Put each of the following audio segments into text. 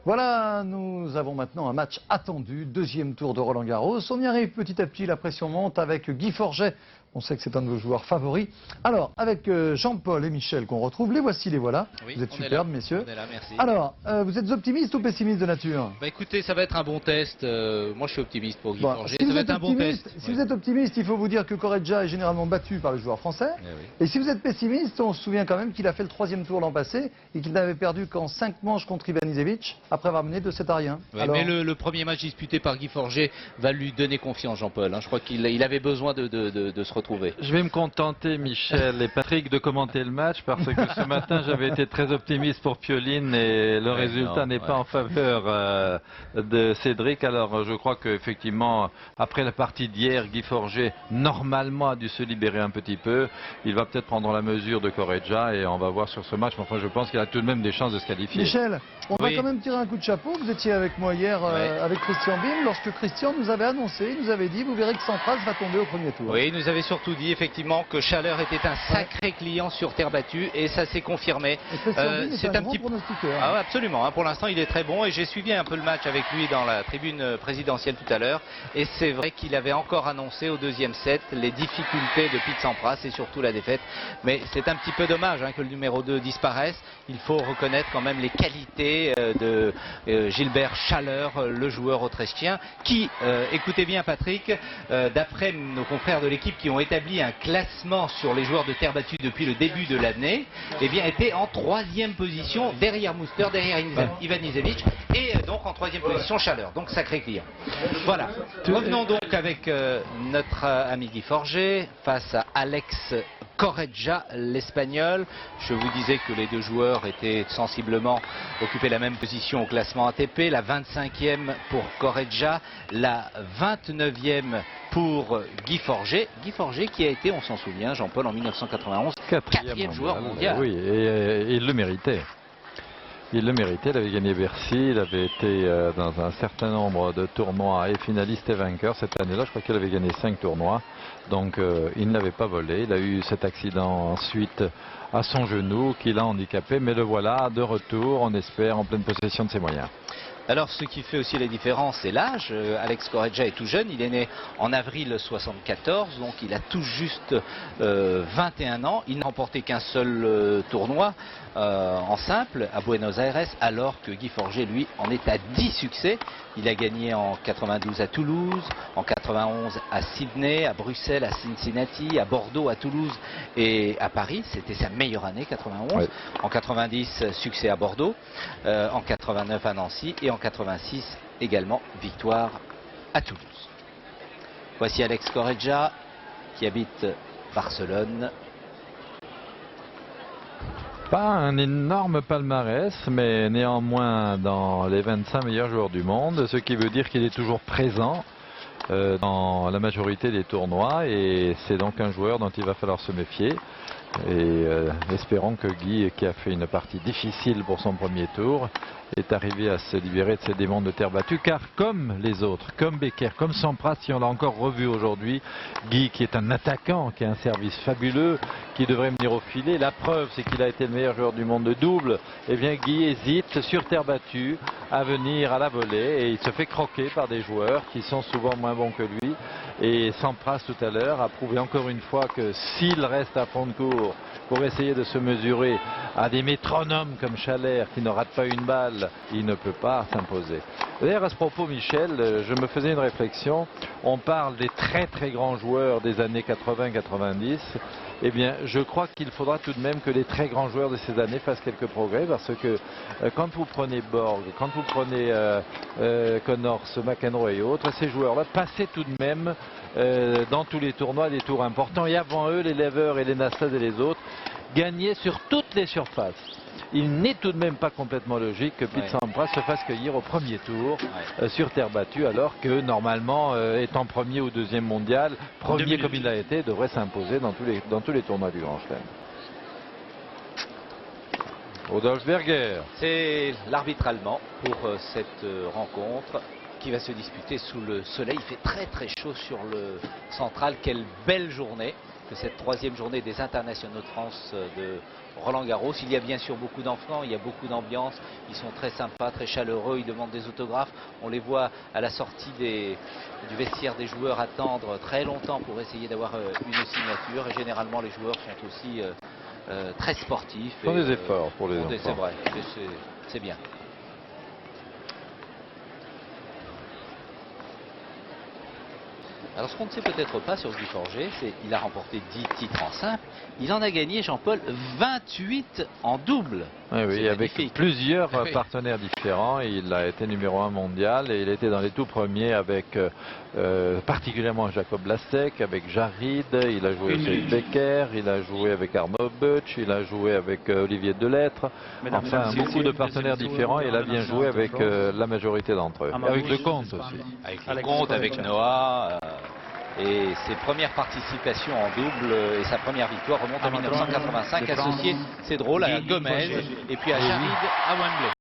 Voilà, nous avons maintenant un match attendu, deuxième tour de Roland-Garros. On y arrive petit à petit, la pression monte avec Guy Forget. On sait que c'est un de vos joueurs favoris. Alors, avec Jean-Paul et Michel qu'on retrouve, les voici, les voilà. Oui, vous êtes on est superbes, là. messieurs. On est là, merci. Alors, vous êtes optimiste ou pessimiste de nature? Bah écoutez, ça va être un bon test. Moi, je suis optimiste pour Guy Bon, Forget. si Ça vous va êtes être un bon optimiste, test. si vous êtes optimiste, il faut vous dire que Correggia est généralement battu par les joueurs français. Oui. Et si vous êtes pessimiste, on se souvient quand même qu'il a fait le troisième tour l'an passé et qu'il n'avait perdu qu'en 5 manches contre Ivanisevic après avoir mené 2-7-1. Ouais, Alors, mais le premier match disputé par Guy Forget va lui donner confiance, Jean-Paul. Je crois qu'il avait besoin de se retrouver. Je vais me contenter, Michel et Patrick, de commenter le match parce que ce matin j'avais été très optimiste pour Pioline et le résultat n'est pas en faveur de Cédric. Alors je crois qu'effectivement, après la partie d'hier, Guy Forget normalement a dû se libérer un petit peu. Il va peut-être prendre la mesure de Correggia et on va voir sur ce match. Mais enfin, je pense qu'il a tout de même des chances de se qualifier. Michel, on va Oui. quand même tirer un coup de chapeau. Vous étiez avec moi hier avec Christian Bim lorsque Christian nous avait annoncé, il nous avait dit, vous verrez que Sampras va tomber au premier tour. Oui, il nous avait surtout dit effectivement que Chaleur était un sacré client sur terre battue et ça s'est confirmé. Et Christian Bim est un grand peu. pronostiqueur. Ah ouais, absolument, pour l'instant il est très bon et j'ai suivi un peu le match avec lui dans la tribune présidentielle tout à l'heure et c'est vrai qu'il avait encore annoncé au deuxième set les difficultés de Pete Sampras et surtout la défaite, mais c'est un petit peu dommage que le numéro 2 disparaisse. Il faut reconnaître quand même les qualités de Gilbert Chaleur, le joueur autrichien qui, écoutez bien Patrick, d'après nos confrères de l'équipe qui ont établi un classement sur les joueurs de terre battue depuis le début de l'année, eh bien était en 3e position derrière Muster, derrière Ivanisevic et donc en 3e position Chaleur, donc sacré client. Voilà, revenons donc avec notre ami Guy Forget face à Alex Correggia, l'Espagnol. Je vous disais que les deux joueurs étaient sensiblement occupés la même position au classement ATP, la 25e pour Correggia, la 29e pour Guy Forget. Guy Forget qui a été, on s'en souvient, Jean-Paul, en 1991, quatrième joueur mondial. Oui, et il le méritait. Il le méritait, il avait gagné Bercy, il avait été dans un certain nombre de tournois et finaliste et vainqueur. Cette année-là, je crois qu'il avait gagné 5 tournois. Donc il ne l'avait pas volé. Il a eu cet accident ensuite à son genou qui l'a handicapé. Mais le voilà de retour, on espère, en pleine possession de ses moyens. Alors ce qui fait aussi la différence, c'est l'âge. Alex Correggia est tout jeune, il est né en avril 74, donc il a tout juste 21 ans. Il n'a remporté qu'un seul tournoi en simple à Buenos Aires, alors que Guy Forget, lui, en est à 10 succès. Il a gagné en 92 à Toulouse, en 91 à Sydney, à Bruxelles, à Cincinnati, à Bordeaux, à Toulouse et à Paris. C'était sa meilleure année, 91. Oui. En 90, succès à Bordeaux, en 89 à Nancy et en 86 également victoire à Toulouse. Voici Alex Correggia qui habite Barcelone. Pas un énorme palmarès, mais néanmoins dans les 25 meilleurs joueurs du monde, ce qui veut dire qu'il est toujours présent dans la majorité des tournois et c'est donc un joueur dont il va falloir se méfier. Et espérons que Guy, qui a fait une partie difficile pour son premier tour, est arrivé à se libérer de ses démons de terre battue, car comme les autres, comme Becker, comme Sampras, si on l'a encore revu aujourd'hui, Guy qui est un attaquant, qui a un service fabuleux, qui devrait venir au filet, la preuve c'est qu'il a été le meilleur joueur du monde de double, et bien Guy hésite sur terre battue à venir à la volée et il se fait croquer par des joueurs qui sont souvent moins bons que lui. Et Sampras tout à l'heure a prouvé encore une fois que s'il reste à fond de cours pour essayer de se mesurer à des métronomes comme Chaleur qui ne rate pas une balle, il ne peut pas s'imposer. D'ailleurs à ce propos Michel, je me faisais une réflexion, on parle des très très grands joueurs des années 80-90, eh bien je crois qu'il faudra tout de même que les très grands joueurs de ces années fassent quelques progrès parce que quand vous prenez Borg, quand vous prenez Connors, McEnroe et autres, ces joueurs-là passaient tout de même dans tous les tournois des tours importants et avant eux les Lever et les Nastase et les autres gagnaient sur toutes les surfaces. Il n'est tout de même pas complètement logique que Pete Sampras se fasse cueillir au premier tour sur terre battue alors que normalement étant premier ou deuxième mondial, premier comme il l'a été, devrait s'imposer dans tous les tournois du Grand Chelem. Rodolphe Berger. C'est l'arbitre allemand pour cette rencontre qui va se disputer sous le soleil. Il fait très très chaud sur le central. Quelle belle journée. que cette troisième journée des internationaux de France de Roland-Garros. Il y a bien sûr beaucoup d'enfants, il y a beaucoup d'ambiance, ils sont très sympas, très chaleureux, ils demandent des autographes. On les voit à la sortie du vestiaire des joueurs attendre très longtemps pour essayer d'avoir une signature. Et généralement les joueurs sont aussi très sportifs. Ce sont des efforts pour les enfants. C'est vrai, c'est bien. Alors ce qu'on ne sait peut-être pas sur Guy Forget, c'est qu'il a remporté 10 titres en simple. Il en a gagné, Jean-Paul, 28 en double. Oui, avec plusieurs partenaires différents. Il a été numéro 1 mondial et il était dans les tout premiers avec particulièrement Jacob Lasek, avec Jarid, il a joué avec Becker, il a joué avec Arnaud Butch, il a joué avec Olivier Delettre. Enfin, beaucoup de partenaires différents et il a bien joué avec la majorité d'entre eux. Avec Lecomte aussi. Avec Lecomte, avec Noah. Et ses premières participations en double et sa première victoire remonte à 1985, associé, c'est drôle, à Gomez et puis à Jarid à Wembley.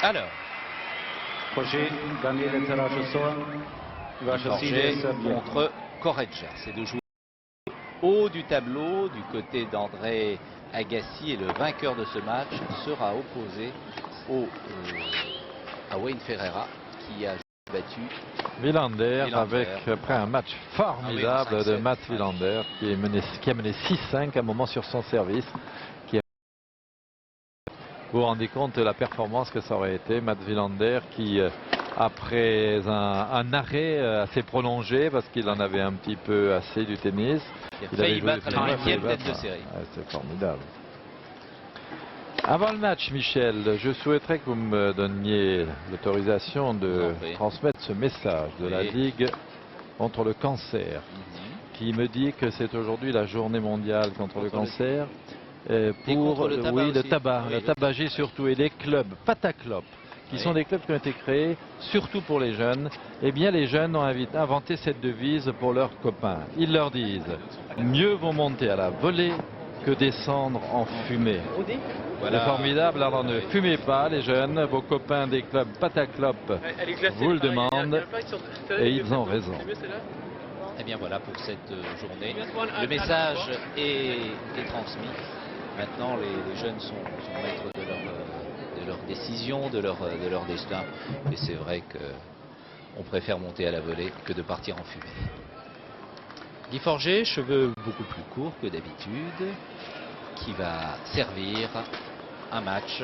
Alors, Forget contre Correggia, c'est de jouer haut du tableau du côté d'André Agassi, et le vainqueur de ce match sera opposé à Wayne Ferreira qui a battu Wilander avec, après un match formidable de Mats Wilander qui a mené 6-5 à un moment sur son service. Vous vous rendez compte de la performance que ça aurait été, Mats Wilander qui après un arrêt assez prolongé parce qu'il en avait un petit peu assez du tennis, il a failli battre la 9e tête de série. C'est formidable. Avant le match, Michel, je souhaiterais que vous me donniez l'autorisation de transmettre ce message de la Ligue contre le cancer, qui me dit que c'est aujourd'hui la journée mondiale contre le cancer. Pour le tabac, la tabagie surtout, et les clubs Pataclop, qui sont des clubs qui ont été créés surtout pour les jeunes. Eh bien, les jeunes ont inventé cette devise pour leurs copains. Ils leur disent « Mieux vaut monter à la volée que descendre en fumée ». C'est formidable, alors ne fumez pas les jeunes, vos copains des clubs Pataclop vous le demandent et ils ont raison. Et bien voilà pour cette journée, le message est transmis. Maintenant les jeunes sont maîtres de leur décision, de leur destin, et c'est vrai qu'on préfère monter à la volée que de partir en fumée. Guy Forget, cheveux beaucoup plus courts que d'habitude, qui va servir un match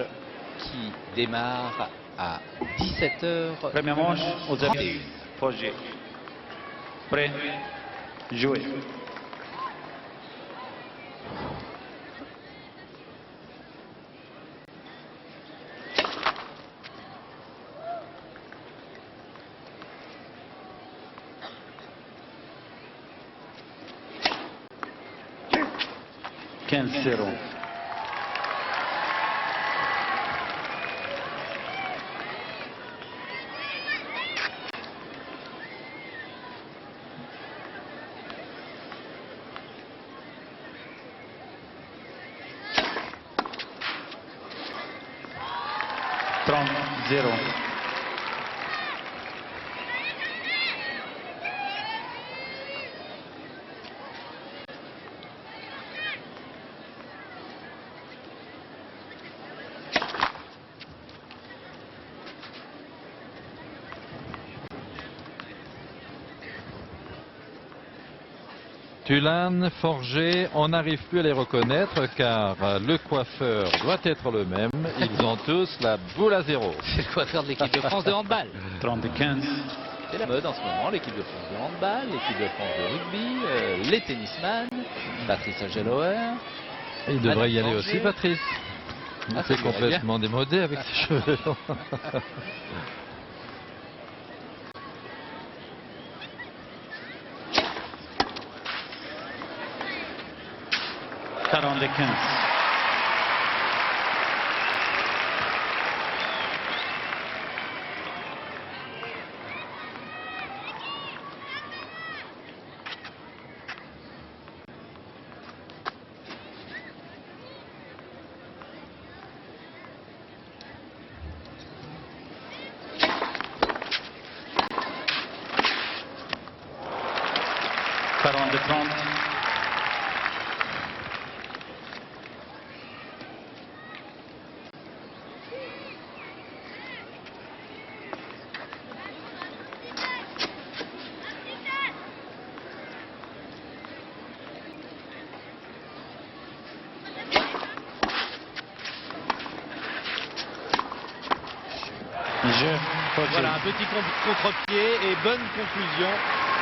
qui démarre à 17h. Première manche, aux amis. Forget. Prêt. Jouer. Zéro. Zéro. Tulane, Forget, on n'arrive plus à les reconnaître car le coiffeur doit être le même. Ils ont tous la boule à zéro. C'est le coiffeur de l'équipe de France de handball. 30-15. C'est la mode en ce moment, l'équipe de France de handball, l'équipe de France de rugby, les tennisman, Patrice Ageloer. Il devrait y aller aussi, Patrice. C'est complètement démodé avec ses cheveux longs. De 15. 30. Jeu. Voilà un petit contre-pied et bonne conclusion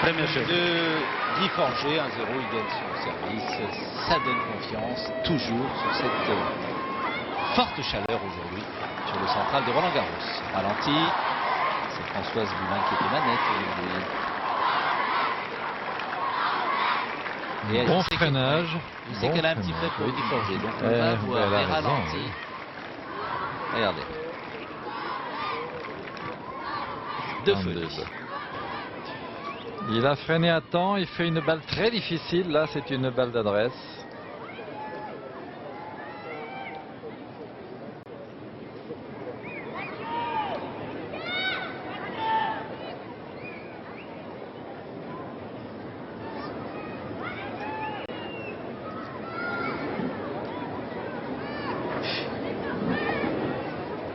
Premier jeu. de Guy Forget. 1-0, il gagne son service. Ça donne confiance toujours sur cette forte chaleur aujourd'hui sur le central de Roland Garros. Ralenti, c'est Françoise Boulin qui est aux manettes aujourd'hui. Et Bon je sais freinage. Je sais bon qu'elle a un petit freinage, fait pour oui. Guy Forget, donc on va voir elle a des raison, ralentis. oui. Regardez. Deux Un, feux. deux. Il a freiné à temps, il fait une balle très difficile. Là, c'est une balle d'adresse.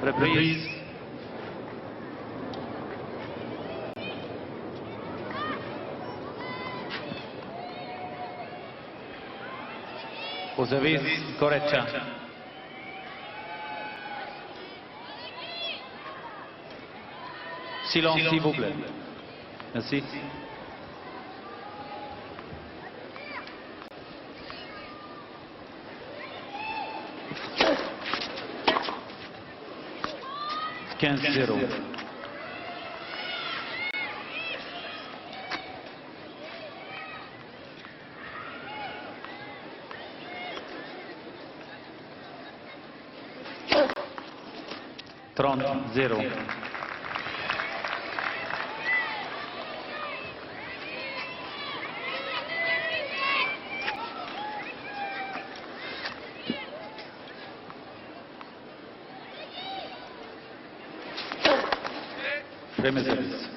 Reprise. Vous avez Correccia. Silence, s'il vous plaît. Merci. Quinze 0. Trente 0. Premier service.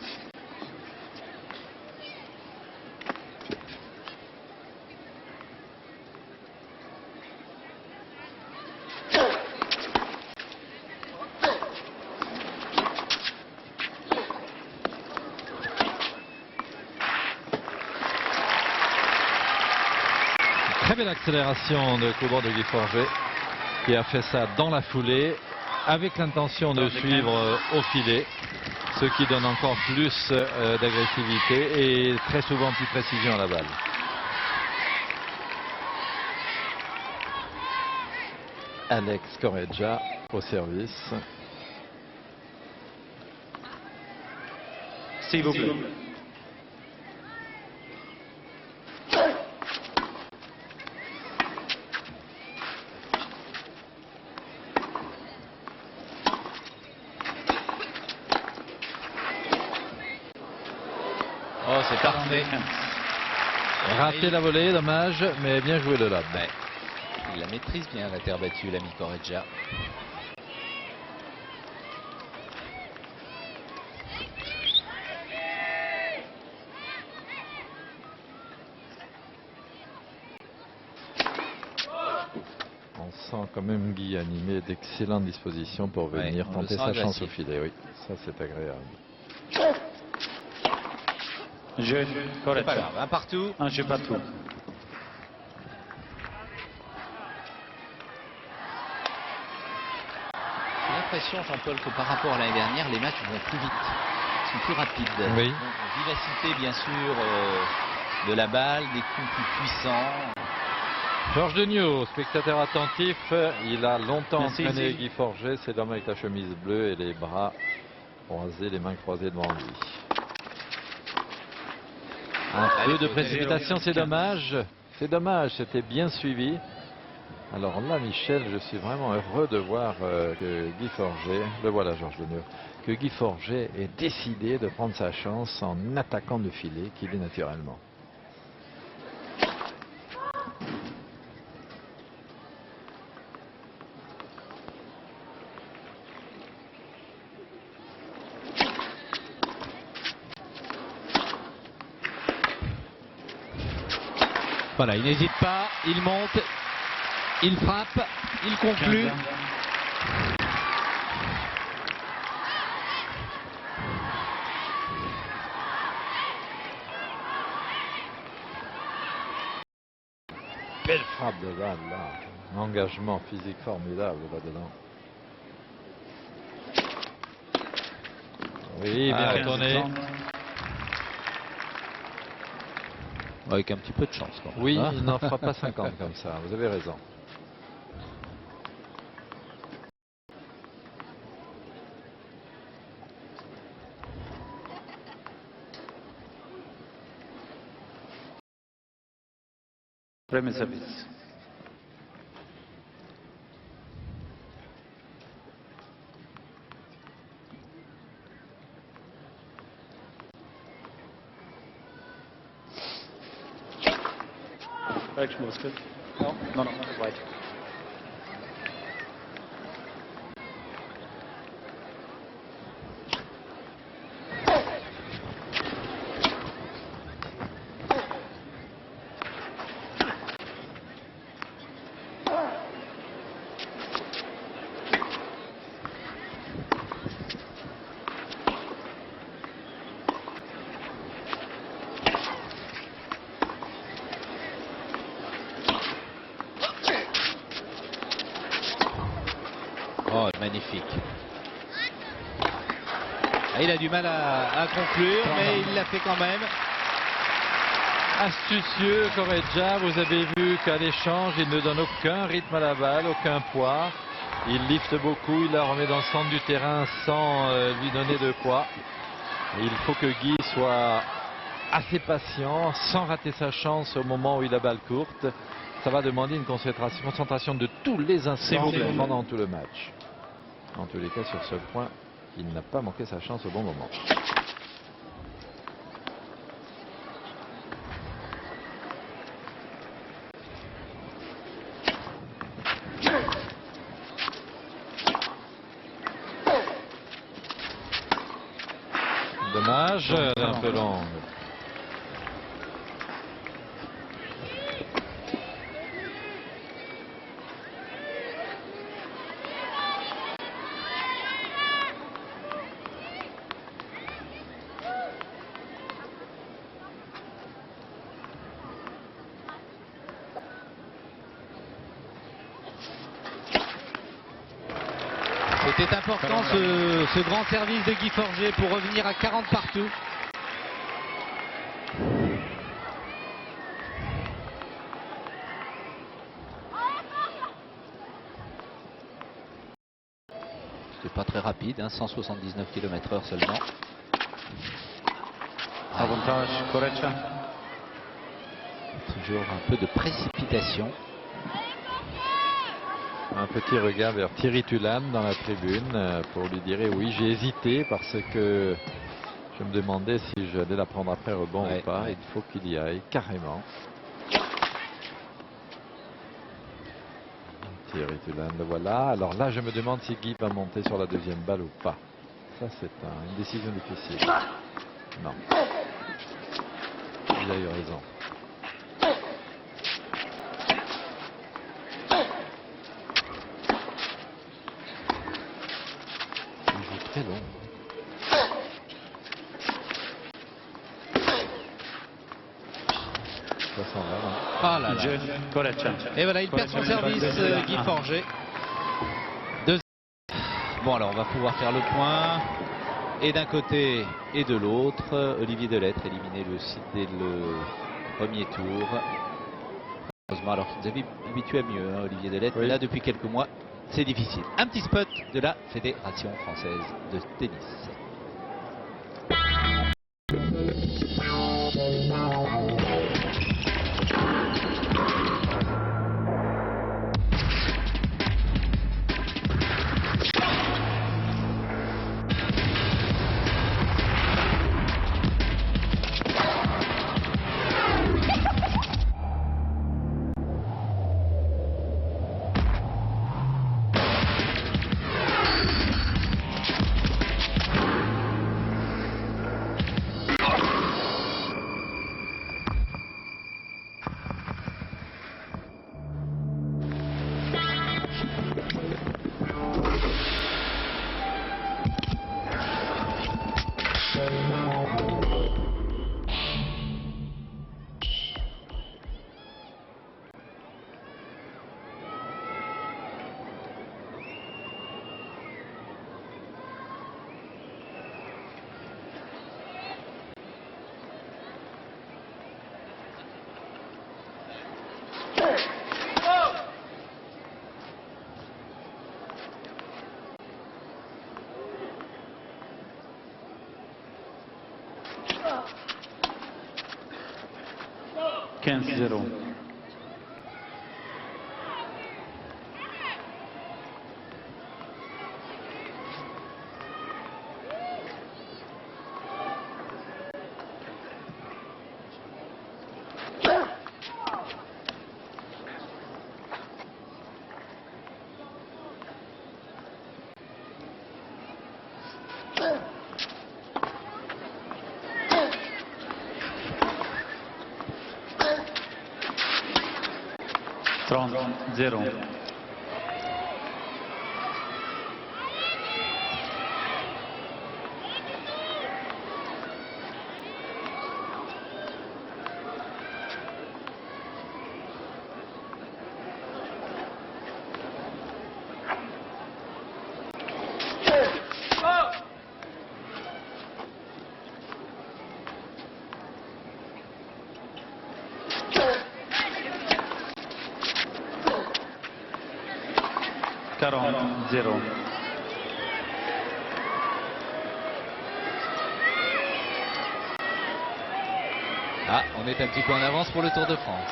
Très belle accélération de Coubon de Guy Forget qui a fait ça dans la foulée avec l'intention de suivre au filet, ce qui donne encore plus d'agressivité et très souvent plus de précision à la balle. Alex Correggia au service. S'il vous plaît. Oh, c'est parfait. Raté la volée, dommage, mais bien joué le lob. Ouais. Il la maîtrise bien, la terre battue, l'ami Correggia. On sent quand même Guy animé d'excellentes dispositions pour venir on le tenter sent sa chance au agressif. filet. Oui, ça c'est agréable. Jeu C'est pas Correccia. grave, un partout. Un jeu partout. J'ai l'impression, Jean-Paul, que par rapport à l'année dernière, les matchs vont plus vite. Ils sont plus rapides. Oui. Donc, vivacité, bien sûr, de la balle, des coups plus puissants. Georges Degnaud, spectateur attentif, il a longtemps Merci, entraîné merci. Guy Forget, c'est l'homme avec la chemise bleue et les bras croisés, les mains croisées devant lui. Un peu de précipitation, c'est dommage. C'est dommage, c'était bien suivi. Alors là, Michel, je suis vraiment heureux de voir que Guy Forget, le voilà Georges Degnaud, que Guy Forget est décidé de prendre sa chance en attaquant le filet qu'il est naturellement. Voilà, il n'hésite pas, il monte, il frappe, il conclut. 15. Belle frappe de balle là. Un engagement physique formidable là-dedans. Oui, bien 15, retourné. 30. Avec un petit peu de chance. Quand même, Oui, hein. il n'en fera pas 50 comme ça, vous avez raison. Premier service. Right, Moscow. No, no, no, right. Oh, magnifique. Ah, il a du mal à conclure, mais il l'a fait quand même. Astucieux, Correggia, vous avez vu qu'à l'échange, il ne donne aucun rythme à la balle, aucun poids. Il lifte beaucoup, il la remet dans le centre du terrain sans lui donner de poids. Et il faut que Guy soit assez patient, sans rater sa chance au moment où il a balle courte. Ça va demander une concentration de tous les instants pendant tout le match. En tous les cas, sur ce point, il n'a pas manqué sa chance au bon moment. Dommage, elle est un peu longue. C'était important ce grand service de Guy Forget pour revenir à 40 partout. C'était pas très rapide, hein, 179 km/h seulement. Avantage, Correggia. Toujours un peu de précipitation. Un petit regard vers Thierry Tulane dans la tribune pour lui dire oui, j'ai hésité parce que je me demandais si j'allais la prendre après rebond ou pas. Il faut qu'il y aille carrément. Thierry Tulane, le voilà. Alors là, je me demande si Guy va monter sur la deuxième balle ou pas. Ça, c'est une décision difficile. Non. Il a eu raison. Très long. Ça s'en va. Ah là là. Correggia. Et voilà, il perd son service, Guy Forget. Bon, alors on va pouvoir faire le point. Et d'un côté et de l'autre, Olivier Delettre éliminé lui aussi dès le premier tour. Heureusement, alors vous avez habitué à mieux, hein, Olivier Delettre. Oui. Mais là, depuis quelques mois, c'est difficile. Un petit spot de la Fédération française de tennis. 15-0. Strong 0. Caron 0. Ah, on est un petit peu en avance pour le Tour de France.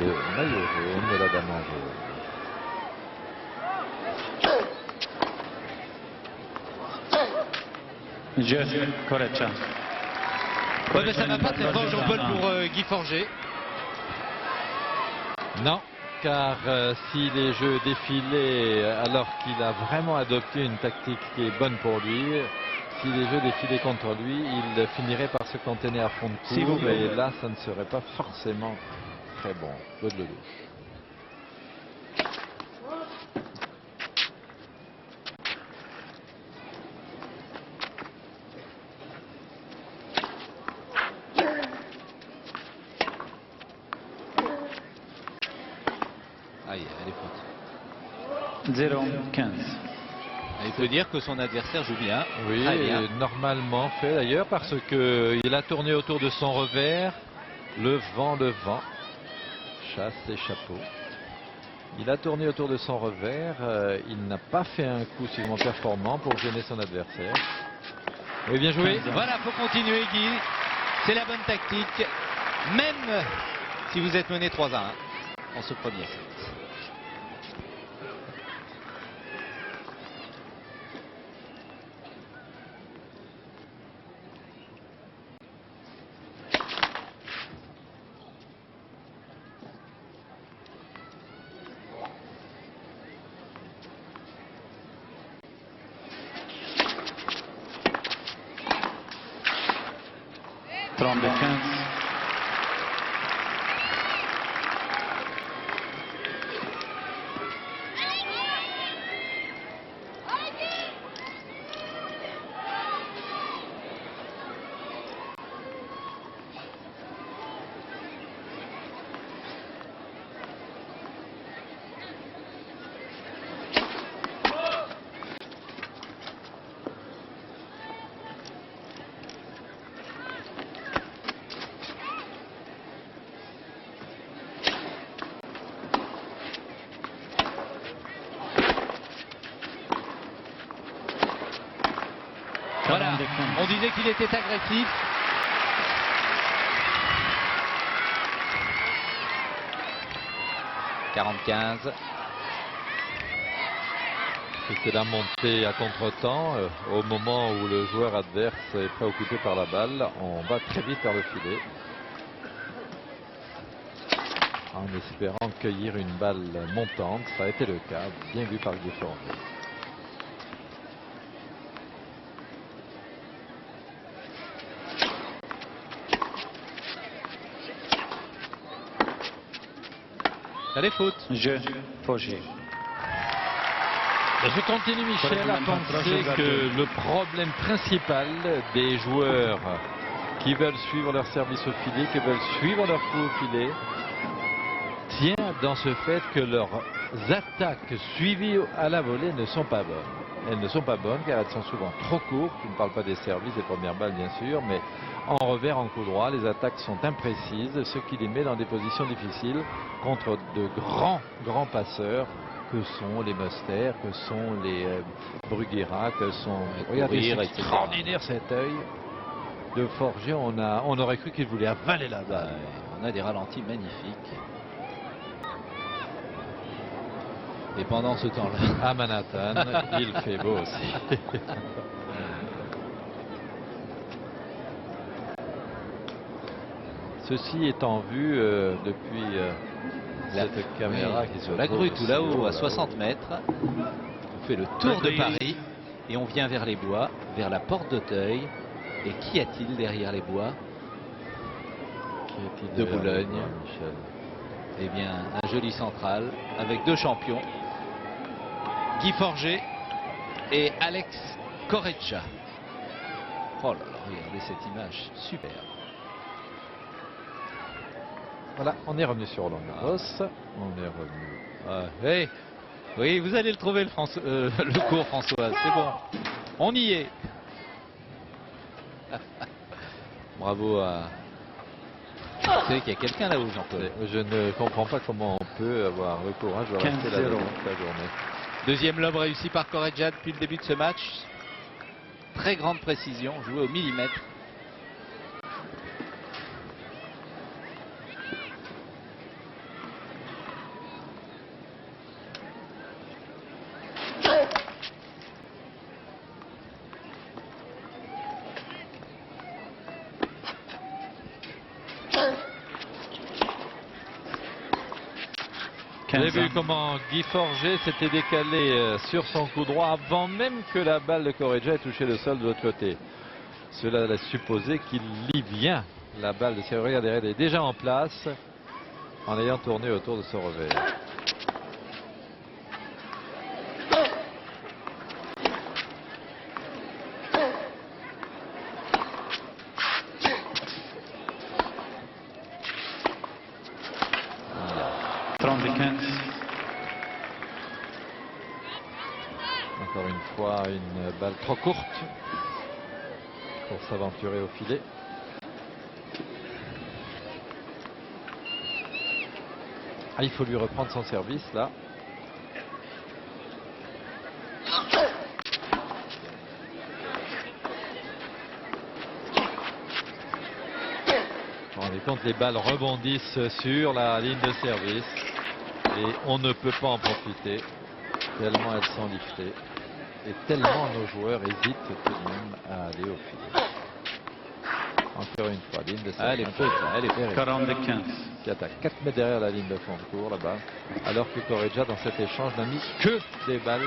Le maillot jaune de la dame en jaune. Jeu, Korecha. Ouais, mais ça va pas très fort, Jean-Paul, pour Guy Forget. Non, car si les jeux défilaient alors qu'il a vraiment adopté une tactique qui est bonne pour lui, si les jeux défilaient contre lui, il finirait par se cantonner à fond de S'il vous cours plaît. et là, ça ne serait pas forcément très bon. Claude Lelouch. Aïe, elle est faute. 0-15. Il peut dire que son adversaire joue bien. Oui, Très bien. et normalement fait d'ailleurs parce que il a tourné autour de son revers. Le vent, chasse les chapeaux. Il a tourné autour de son revers. Il n'a pas fait un coup suffisamment performant pour gêner son adversaire. Oui, bien joué. Voilà, faut continuer, Guy. C'est la bonne tactique. Même si vous êtes mené 3-1 en ce premier set. Trente 15. Voilà, on disait qu'il était agressif. « 40-15. » C'était la montée à contre-temps. Au moment où le joueur adverse est préoccupé par la balle, on va très vite vers le filet. En espérant cueillir une balle montante. Ça a été le cas. Bien vu par Guy Forget. Elle est faute. Jeu, Forget. Je continue, Michel, à penser que le problème principal des joueurs qui veulent suivre leur service au filet, qui veulent suivre leur coup au filet, tient dans ce fait que leurs attaques suivies à la volée ne sont pas bonnes. Elles ne sont pas bonnes car elles sont souvent trop courtes. Je ne parle pas des services, des premières balles bien sûr, mais en revers, en coup droit, les attaques sont imprécises, ce qui les met dans des positions difficiles contre de grands passeurs que sont les Muster, que sont les Bruguera, que sont... Regardez, Courir, c'est etc. extraordinaire cet œil de Forget. On aurait cru qu'il voulait avaler la balle. On On a des ralentis magnifiques. Et pendant ce temps-là, À Manhattan, il fait beau aussi. Ceci est en vue depuis cette caméra qui se la trouve grue tout aussi là-haut haut, à 60 mètres. On fait le tour de Paris et on vient vers les bois, vers la porte d'Auteuil. Et qu'y a-t-il derrière les bois Qui est-il de derrière Boulogne? le bois, Michel? Eh bien, un joli central avec deux champions, Guy Forget et Alex Corretja. Oh là là, regardez cette image, super. Voilà, on est revenu sur Roland Garros. On est revenu. Hey, oui, vous allez le trouver le cours, Françoise, c'est bon. On y est. Bravo à... Vous savez qu'il y a quelqu'un là-haut, Jean-Paul. Je ne comprends pas comment on peut avoir le courage de rester là 15-0. toute la journée. Deuxième lob réussi par Corretja depuis le début de ce match. Très grande précision, joué au millimètre. Vous avez vu comment Guy Forget s'était décalé sur son coup droit avant même que la balle de Corretja ait touché le sol de l'autre côté. Cela laisse supposer qu'il lit bien la balle de Serrurier. Regardez, elle est déjà en place en ayant tourné autour de ce revers. Encore une fois, une balle trop courte pour s'aventurer au filet. Ah, il faut lui reprendre son service là. Vous vous rendez compte, les balles rebondissent sur la ligne de service et on ne peut pas en profiter tellement elles sont liftées et tellement nos joueurs hésitent tout de même à aller au filet. Encore une fois, ligne de service. Elle est faute, elle est faute. 45. Qui attaque 4 mètres derrière la ligne de fond de cours là-bas, alors que Corretja dans cet échange n'a mis que des balles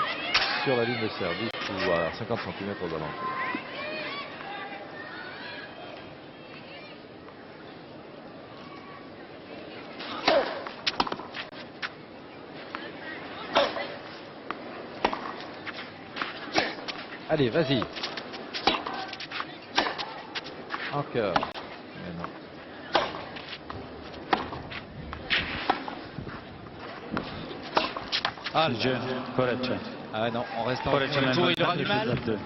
sur la ligne de service ou à 50 cm aux alentours. Allez, vas-y. Encore. Mais non. Ah, Corretja. ah non, on reste en Corretja premier tour, il aura du mène mal. 2.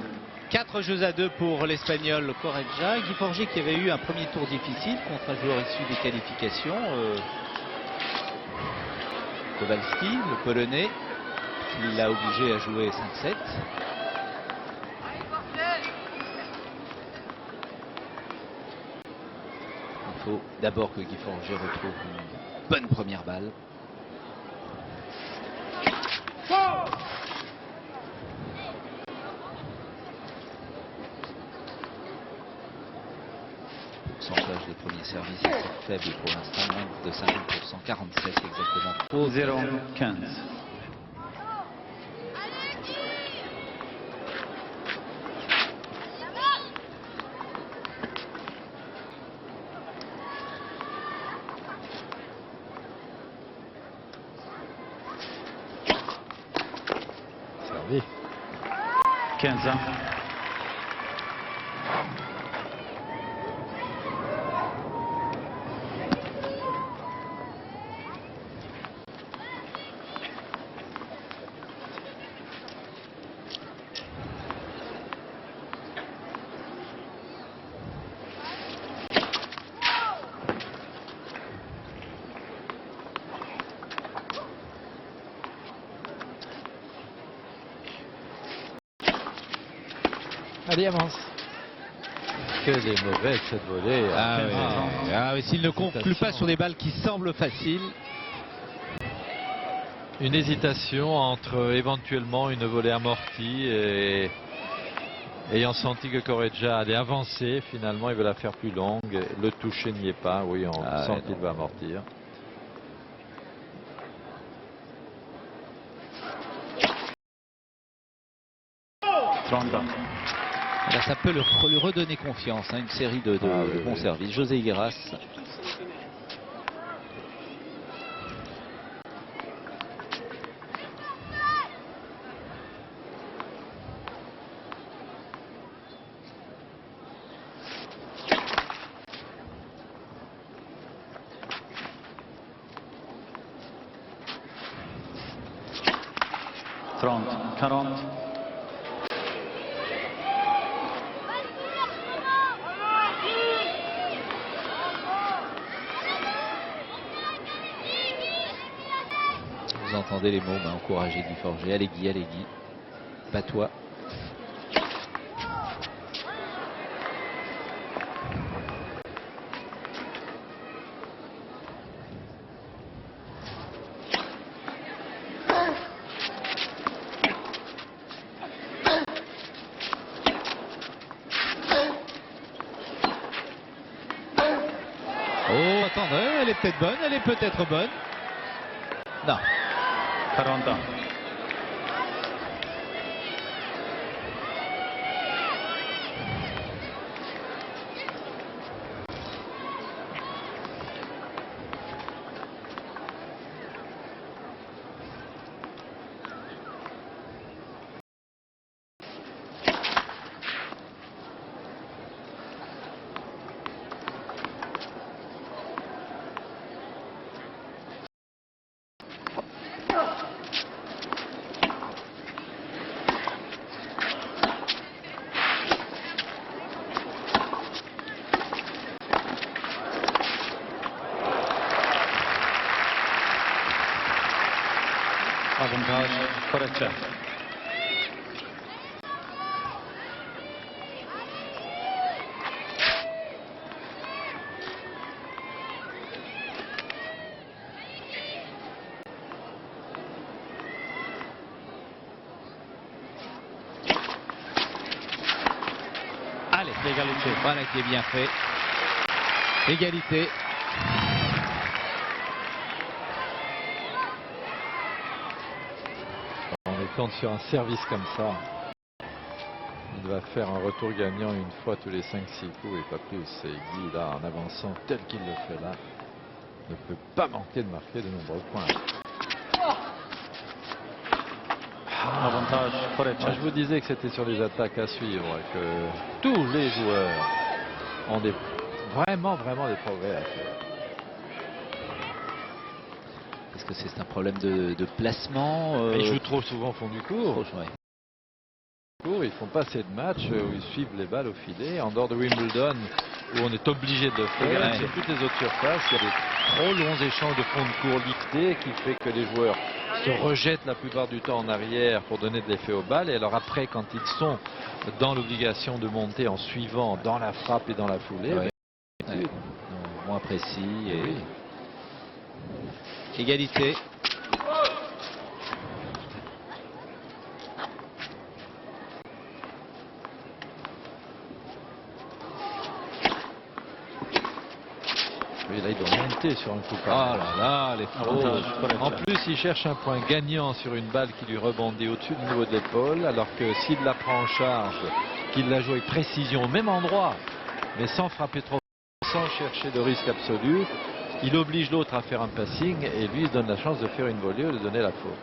4 jeux à 2 pour l'Espagnol Corretja. Guy Forget qui avait eu un premier tour difficile contre un joueur issu des qualifications. Kowalski, le Polonais, qui l'a obligé à jouer 5-7. Il faut d'abord que Guy Forget retrouve une bonne première balle. Le pourcentage des premiers services est assez faible pour l'instant, moins de 50%, 47 exactement. 0-15. Servi. 15 ans. Allez, avance. Quelle est mauvaise cette volée. S'il ne conclut pas sur des balles qui semblent faciles. Une hésitation entre éventuellement une volée amortie et ayant senti que Correggia allait avancer, finalement il veut la faire plus longue. Le toucher n'y est pas. Oui, on sent qu'il va amortir. Là, ça peut lui redonner confiance, hein, une série de bons services. José Higueras. Vous entendez les mots, encouragez Guy Forget. Allez Guy, bats-toi. Oh, attendez, elle est peut-être bonne, elle est peut-être bonne. Non. 40 ans. Avantage Correggia. Allez, l'égalité. Voilà qui est bien fait. Égalité. Compte sur un service comme ça, il va faire un retour gagnant une fois tous les 5-6 coups et pas plus. Et Guy, là, en avançant tel qu'il le fait là, ne peut pas manquer de marquer de nombreux points. Avantage Correggia. Moi, je vous disais que c'était sur les attaques à suivre, que tous les joueurs ont vraiment des progrès à faire. Est-ce que c'est un problème de placement Ils jouent trop souvent au fond du cours. Ils font pas assez de matchs où ils suivent les balles au filet. En dehors de Wimbledon, où on est obligé de le faire, sur toutes les autres surfaces, il y a des trop longs échanges de fond de cours liftés qui fait que les joueurs se rejettent la plupart du temps en arrière pour donner de l'effet aux balles. Et alors après, quand ils sont dans l'obligation de monter en suivant dans la frappe et dans la foulée, moins précis. Et... Égalité. Oui, là, il doit monter sur un coup. Oh là là, les En plus, il cherche un point gagnant sur une balle qui lui rebondit au-dessus du niveau de l'épaule, alors que s'il la prend en charge, qu'il la joue avec précision au même endroit, mais sans frapper trop, sans chercher de risque absolu, il oblige l'autre à faire un passing et lui il donne la chance de faire une volée ou de donner la faute.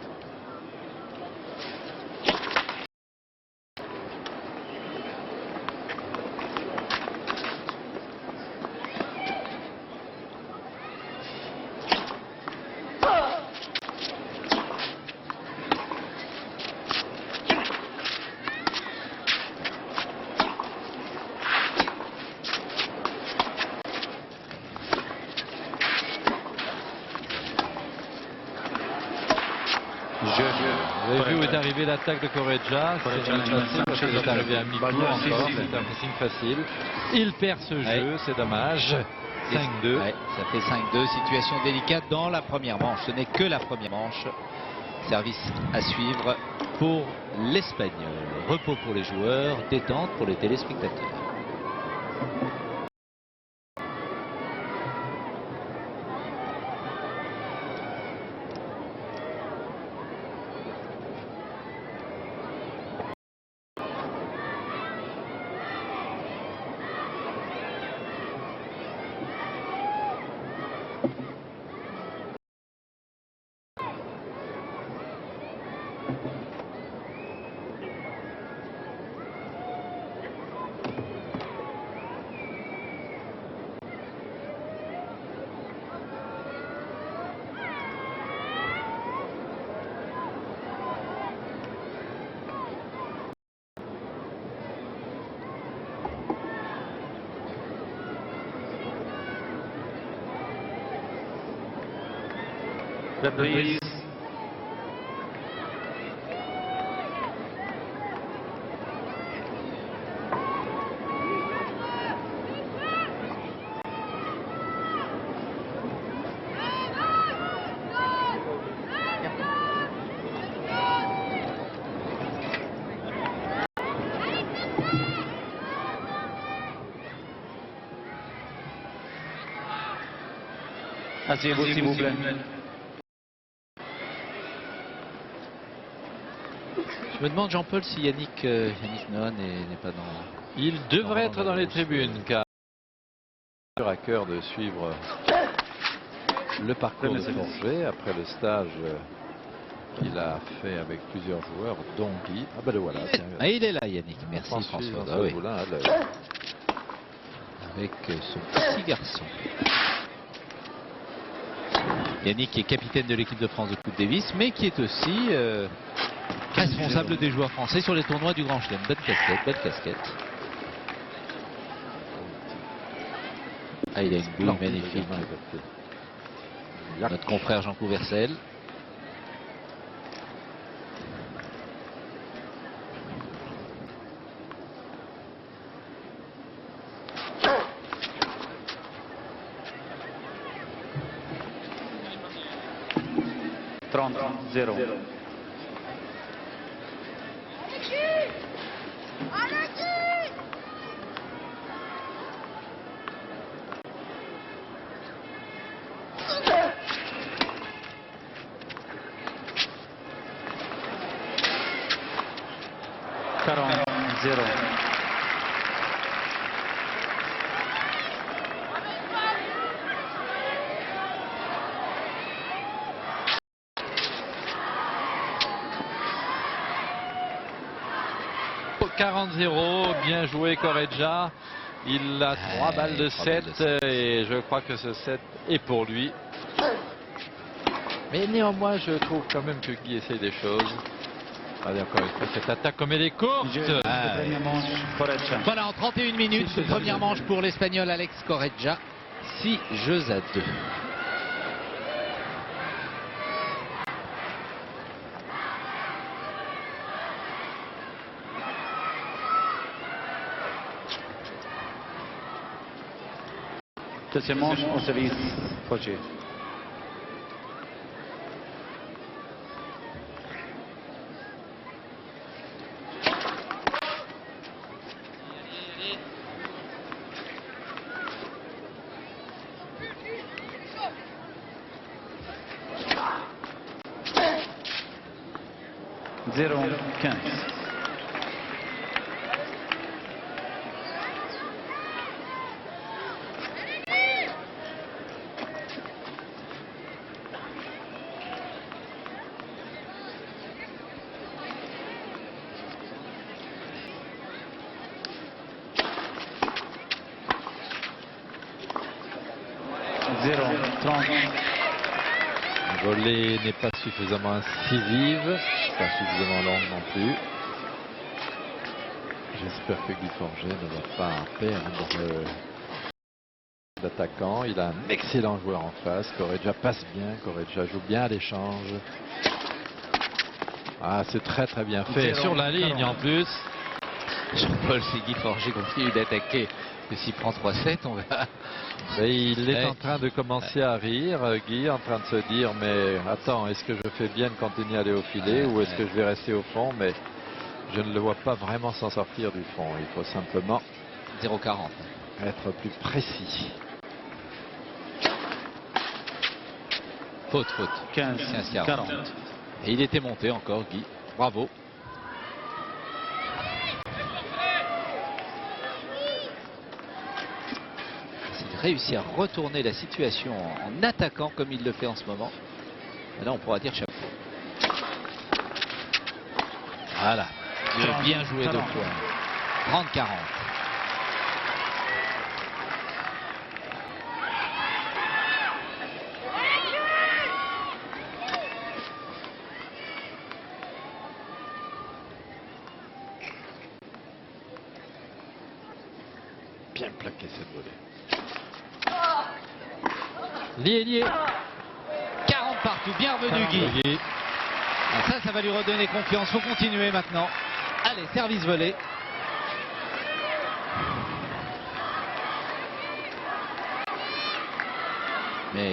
arrivé l'attaque de Correggia. C'est mal passé parce qu'il est arrivé à mi-cours encore. C'est un pressing facile. Il perd ce jeu, c'est dommage. 5-2. Ouais, ça fait 5-2. Situation délicate dans la première manche. Ce n'est que la première manche. Service à suivre pour l'Espagnol. Repos pour les joueurs, détente pour les téléspectateurs. Reprise. Asseyez-vous s'il vous plaît. Je me demande, Jean-Paul, si Yannick Noah n'est pas dans... Il devrait être dans les tribunes car il a à cœur de suivre le parcours de Forget après le stage qu'il a fait avec plusieurs joueurs, dont Guy. Ah ben le voilà. Tiens, Ah, il est là, Yannick. Merci, François. Ah, oui. Avec son petit garçon. Yannick qui est capitaine de l'équipe de France de Coupe Davis, mais qui est aussi responsable des joueurs français sur les tournois du Grand Chelem. Belle casquette, belle casquette. Ah, il a une boule magnifique. Notre confrère Jean Couvercel. Zéro. Zéro. Pour 40-0, bien joué Correggia. Il a 3 balles de 7 et je crois que ce 7 est pour lui. Mais néanmoins, je trouve quand même que Guy essaie des choses. Allez, encore une fois, cette attaque comme elle est courte. Voilà, en 31 minutes, première manche pour l'Espagnol Alex Correggia. 6 jeux à 2. Deuxième manche au service Forget. Zéro, 15. Zéro, 30. La volée n'est pas suffisamment incisive, pas suffisamment longue non plus. J'espère que Guy Forget ne va pas perdre d'attaquant. Il a un excellent joueur en face. Correggia passe bien, Correggia joue bien à l'échange. Ah, c'est très très bien fait. Sur la ligne en plus. Jean-Paul, si Guy Forget continue d'attaquer, que s'il prend 3-7, on va... Mais il est Ouais. en train de commencer à rire, Guy, en train de se dire, mais attends, est-ce que je fais bien de continuer à aller au filet ou est-ce que je vais rester au fond? Mais je ne le vois pas vraiment s'en sortir du fond. Il faut simplement 0,40. être plus précis. Faute. 15, 40. 40. Et il était monté encore, Guy. Bravo. C'est de réussir à retourner la situation en attaquant comme il le fait en ce moment. Et là, on pourra dire chapeau. Voilà. Bien joué 2 points. 30-40. Bien plaqué cette volée. Lié. 40 partout. Bien revenu, Guy. Guy. Ah, ça va lui redonner confiance. Faut continuer maintenant. Allez, service volé. Mais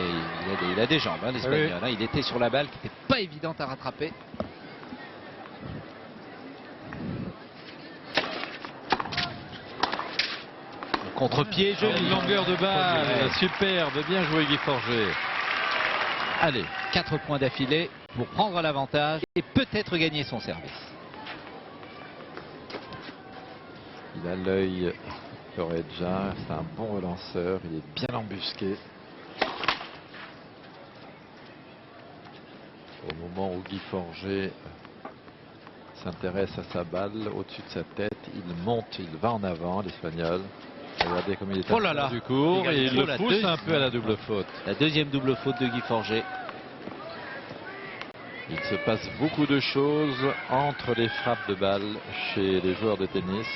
il a des jambes, hein, l'Espagnol. Oui. Hein. Il était sur la balle qui n'était pas évidente à rattraper. Le contre-pied, joli. Une longueur de balle, Ouais. superbe, bien joué Guy Forget. Allez, 4 points d'affilée pour prendre l'avantage et peut-être gagner son service. il a l'œil Correggia, c'est un bon relanceur, il est bien embusqué. Au moment où Guy Forget s'intéresse à sa balle au-dessus de sa tête, il monte, il va en avant, l'Espagnol. Regardez comme il est Oh là là. du cours et il Oh, le la pousse deuxième. un peu à la double faute. La deuxième double faute de Guy Forget. Il se passe beaucoup de choses entre les frappes de balles chez les joueurs de tennis.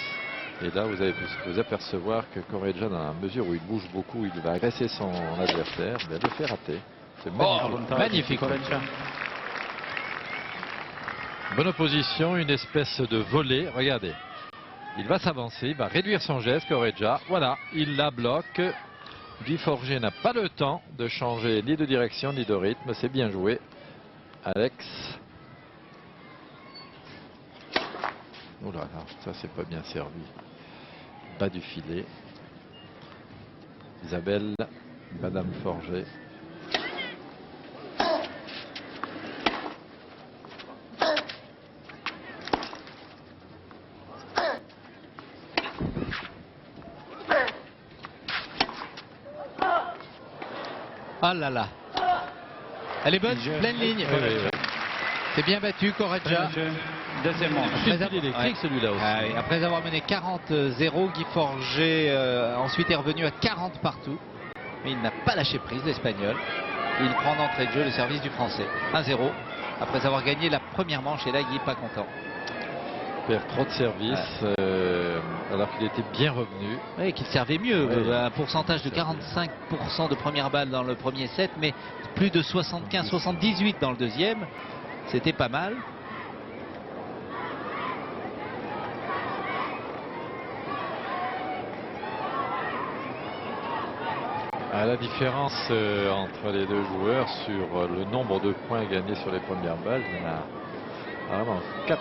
Et là, vous allez vous apercevoir que Correggia, dans la mesure où il bouge beaucoup, il va agresser son adversaire, mais le fait rater. C'est magnifique. Magnifique. Bonne opposition, une espèce de volée. Regardez. Il va s'avancer, il va réduire son geste, Correggia. Voilà, il la bloque. Guy Forget n'a pas le temps de changer ni de direction ni de rythme. C'est bien joué. Alex. Oh là là, ça c'est pas bien servi. Bas du filet. Isabelle, Madame Forget. Oh là là. Elle est bonne, pleine ligne. C'est bien battu, Correggia. Deuxième manche. C'est un fil électrique celui-là aussi. Ah oui, après avoir mené 40-0, Guy Forget ensuite est revenu à 40 partout. Mais il n'a pas lâché prise, l'Espagnol. Il prend d'entrée de jeu le service du Français. 1-0 après avoir gagné la première manche. Et là, Guy n'est pas content. Il perd trop de services alors qu'il était bien revenu. Oui, qu'il servait mieux. Oui. Un pourcentage de 45% de première balle dans le premier set, mais plus de 75-78 dans le deuxième. C'était pas mal. La différence entre les deux joueurs sur le nombre de points gagnés sur les premières balles, il y en a vraiment 91%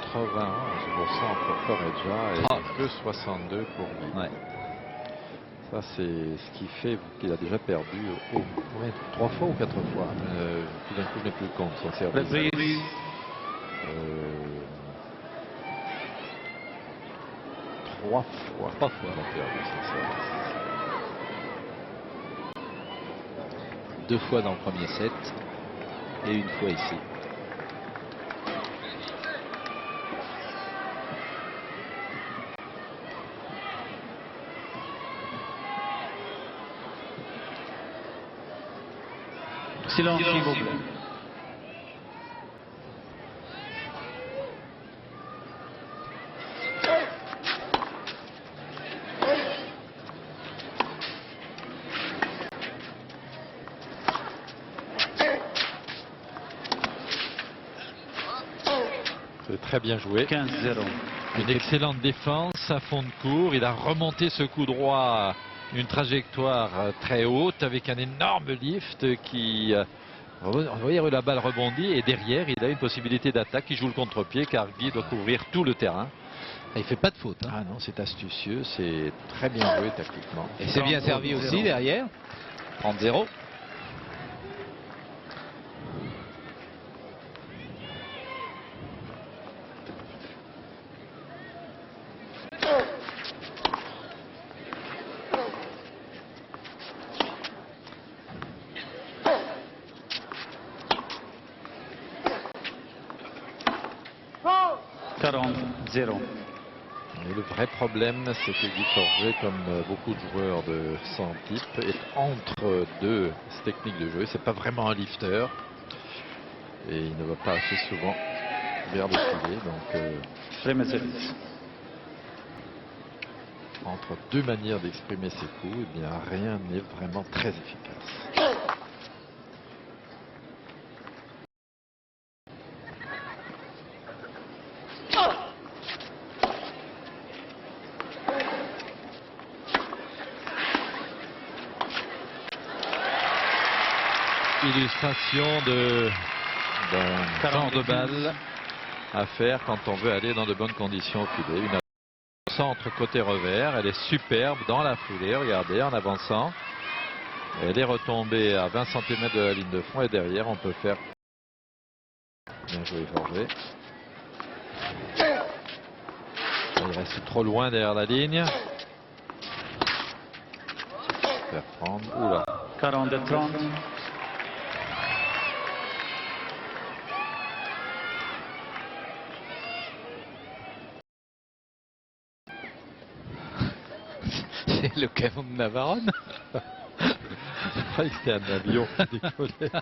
pour Correggia et que 62 pour Guy. Ouais. Ça c'est ce qui fait qu'il a déjà perdu 3 fois ou 4 fois. Tout d'un coup je n'ai plus le compte son service. Reprise. 3 fois. 3 fois il a perdu son service. 2 fois dans le premier set et 1 fois ici. Silence, s'il vous plaît. très bien joué. 15-0. Une excellente défense à fond de cours. Il a remonté ce coup droit, une trajectoire très haute avec un énorme lift qui... Vous voyez, la balle rebondit et derrière, il a une possibilité d'attaque. Il joue le contre-pied car Guy doit couvrir tout le terrain. Il fait pas de faute. Hein. Ah non, c'est astucieux, c'est très bien joué tactiquement. Et c'est bien servi aussi derrière. 30-0. Et le vrai problème, c'est que Guy Forget, comme beaucoup de joueurs de son type, est entre deux techniques de jeu. C'est pas vraiment un lifter et il ne va pas assez souvent vers le filet. Donc, entre deux manières d'exprimer ses coups, eh bien, rien n'est vraiment très efficace. Illustration d'un genre de balle à faire quand on veut aller dans de bonnes conditions au filet. Une centre côté revers, elle est superbe dans la foulée, regardez, en avançant. Elle est retombée à 20 cm de la ligne de fond et derrière on peut faire... Bien joué Forget. Il reste trop loin derrière la ligne. Faire prendre. Oula. 42-30. C'est le canon de Navarone. Je croyais que c'était un avion qui décollait.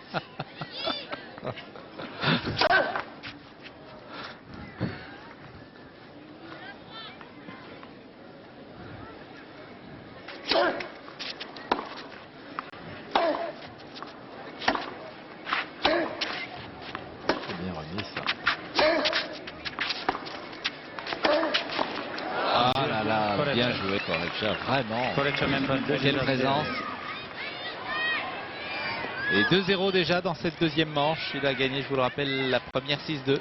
C'est bien remis ça. Ah là là, bien joué Correccia, vraiment. Quelle présence. Et 2-0 déjà dans cette deuxième manche. Il a gagné, je vous le rappelle, la première 6-2.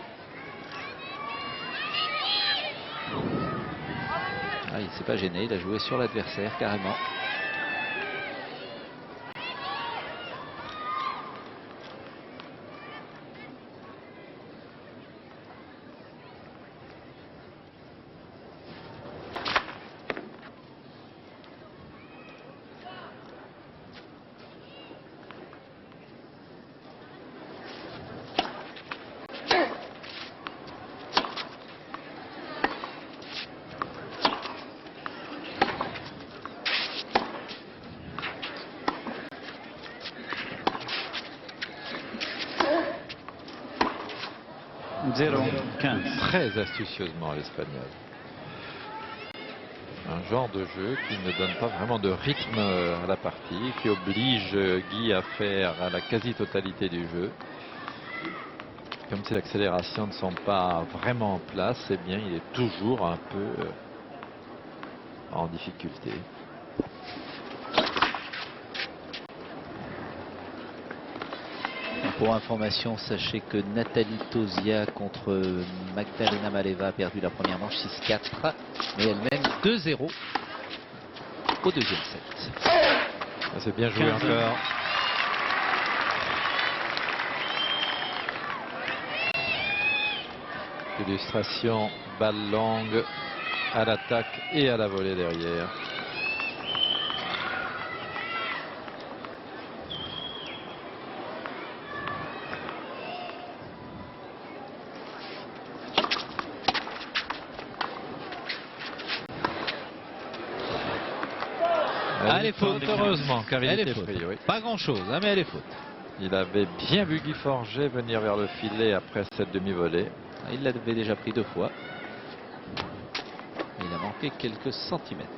Ah, il ne s'est pas gêné, il a joué sur l'adversaire carrément. Très astucieusement l'Espagnol. Un genre de jeu qui ne donne pas vraiment de rythme à la partie, qui oblige Guy à faire à la quasi-totalité du jeu. Comme ces accélérations ne sont pas vraiment en place, eh bien il est toujours un peu en difficulté. Pour information, sachez que Nathalie Tauziat contre Magdalena Maleva a perdu la première manche 6-4, mais elle mène 2-0 au deuxième set. C'est bien joué encore. Illustration, balle longue à l'attaque et à la volée derrière. Elle est faute, heureusement, car il était faute. pris, oui. Pas grand chose, hein, mais elle est faute. Il avait bien vu Guy Forget venir vers le filet après cette demi-volée. Il l'avait déjà pris 2 fois. Il a manqué quelques centimètres.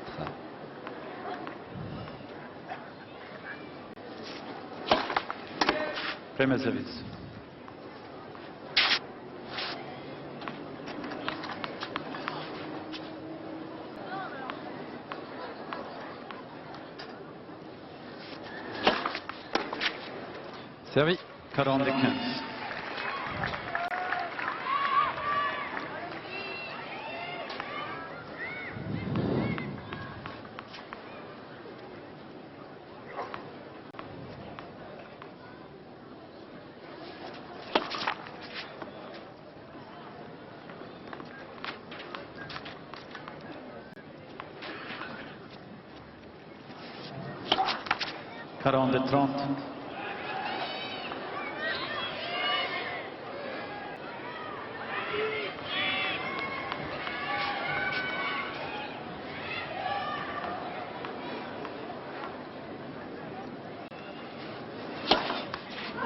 Premier service. Servi. 42-15. de 30.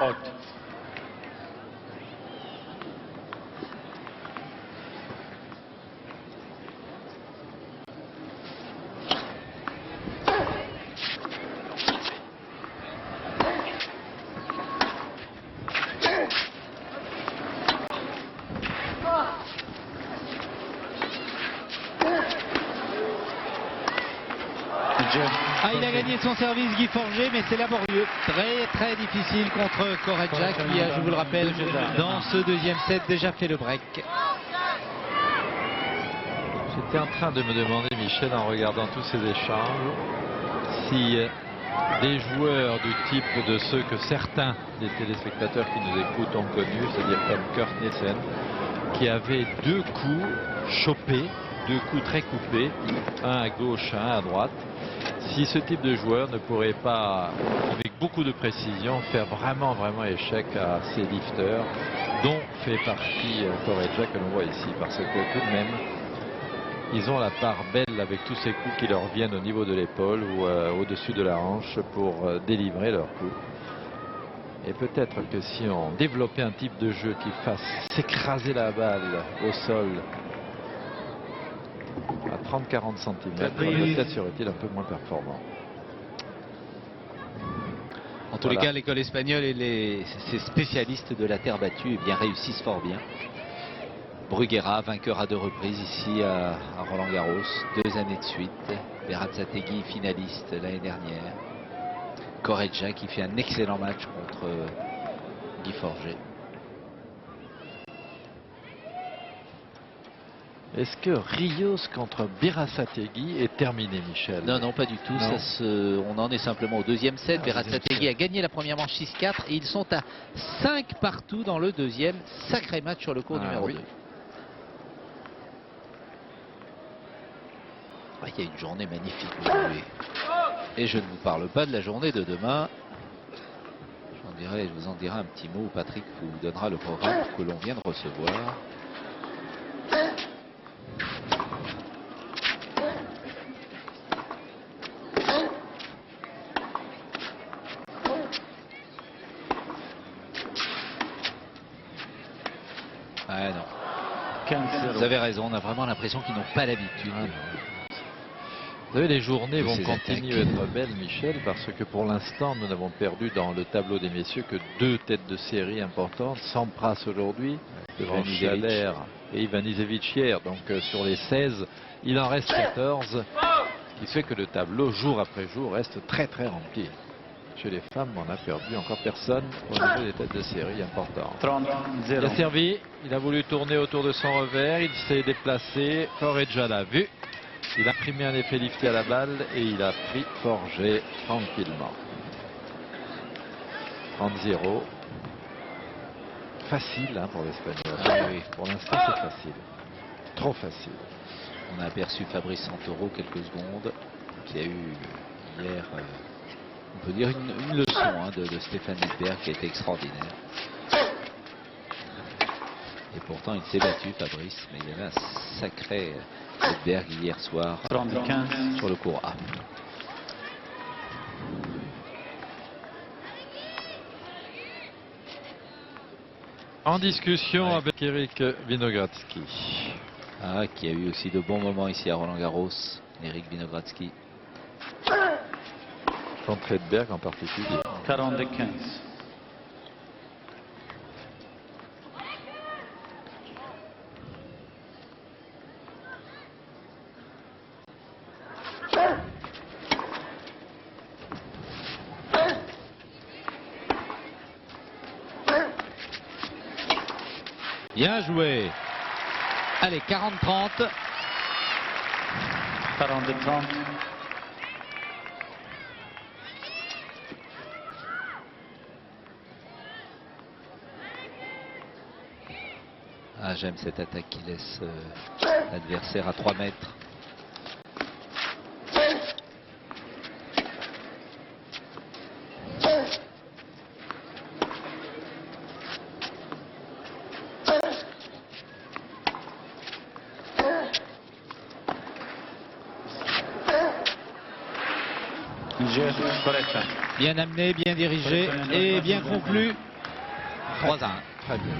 Out. Ah, il a gagné son service, Guy Forget, mais c'est laborieux. Très très difficile contre Correggia qui a, je vous le rappelle, dans ce deuxième set déjà fait le break. J'étais en train de me demander, Michel, en regardant tous ces échanges, si des joueurs du type de ceux que certains des téléspectateurs qui nous écoutent ont connus, c'est-à-dire comme Kurt Nielsen, qui avait deux coups chopés, deux coups très coupés, un à gauche, un à droite, si ce type de joueur ne pourrait pas, avec beaucoup de précision, faire vraiment échec à ces lifters, dont fait partie Correggia que l'on voit ici, parce que tout de même, ils ont la part belle avec tous ces coups qui leur viennent au niveau de l'épaule ou au-dessus de la hanche pour délivrer leurs coups. Et peut-être que si on développait un type de jeu qui fasse s'écraser la balle au sol à 30-40 cm, peut-être serait-il un peu moins performant. En tous les cas, l'école espagnole et ses spécialistes de la terre battue eh bien, réussissent fort bien. Bruguera, vainqueur à 2 reprises ici à Roland-Garros, 2 années de suite. Berazategui, finaliste l'année dernière. Correggia qui fait un excellent match contre Guy Forget. Est-ce que Rios contre Berazategui est terminé, Michel? Non, non, pas du tout. Non. On en est simplement au deuxième set. Berazategui a gagné la première manche 6-4 et ils sont à 5 partout dans le deuxième. Sacré match sur le court numéro 2. Il y a une journée magnifique aujourd'hui. Et je ne vous parle pas de la journée de demain. Je vous en dirai un petit mot. Patrick vous donnera le programme que l'on vient de recevoir. Ah non. 15-0. Vous avez raison, on a vraiment l'impression qu'ils n'ont pas l'habitude. Vous savez, les journées vont ces continuer à être belles, Michel, parce que pour l'instant, nous n'avons perdu dans le tableau des messieurs que 2 têtes de série importantes. Sampras aujourd'hui, devant Chalère et Ivanisevic hier. Donc sur les 16, il en reste 14. Ce qui fait que le tableau, jour après jour, reste très rempli. Chez les femmes, on n'a perdu encore personne au niveau des têtes de série importantes. 30-0. Il a servi, il a voulu tourner autour de son revers, il s'est déplacé, Correggia l'a vu. Il a imprimé un effet lifté à la balle et il a pris Forget tranquillement. 30-0. Facile hein, pour l'Espagnol. Ah, oui. Pour l'instant, c'est facile. Trop facile. On a aperçu Fabrice Santoro quelques secondes, qui a eu hier, on peut dire, une leçon hein, de Stéphane Edberg qui a été extraordinaire. Et pourtant, il s'est battu, Fabrice, mais il y avait un sacré Edberg hier soir 30-15. sur le court A. En discussion avec Eric Winogradsky. Ah, qui a eu aussi de bons moments ici à Roland-Garros, Eric Winogradsky. Contre Edberg en particulier. 42-15. Bien joué. Allez, 40-30. 42-30. Ah, j'aime cette attaque qui laisse l'adversaire à 3 mètres. Bien amené, bien dirigé et bien conclu. 3-1. Très bien.